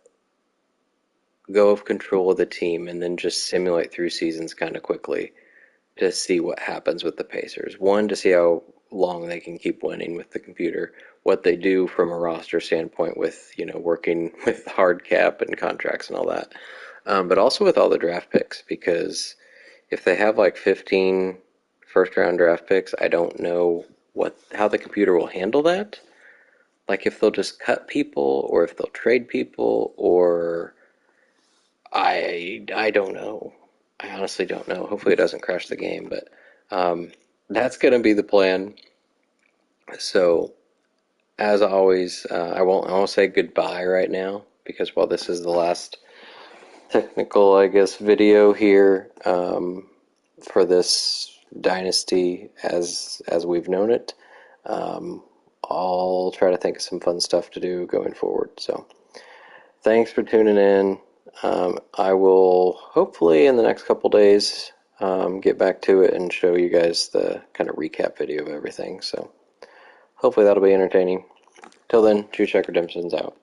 Speaker 1: go of control of the team and then just simulate through seasons kind of quickly to see what happens with the Pacers. One, to see how long they can keep winning with the computer, what they do from a roster standpoint with, working with hard cap and contracts and all that. But also with all the draft picks, because if they have like 15 first-round draft picks, I don't know how the computer will handle that. Like if they'll just cut people, or if they'll trade people, or I don't know. I honestly don't know. Hopefully it doesn't crash the game, but that's going to be the plan. So, as always, I won't say goodbye right now, because while this is the last technical, I guess, video here for this dynasty as we've known it, I'll try to think of some fun stuff to do going forward. So thanks for tuning in. I will hopefully in the next couple days get back to it and show you guys the kind of recap video of everything. So hopefully that'll be entertaining. Till then, True Check Redemption's out.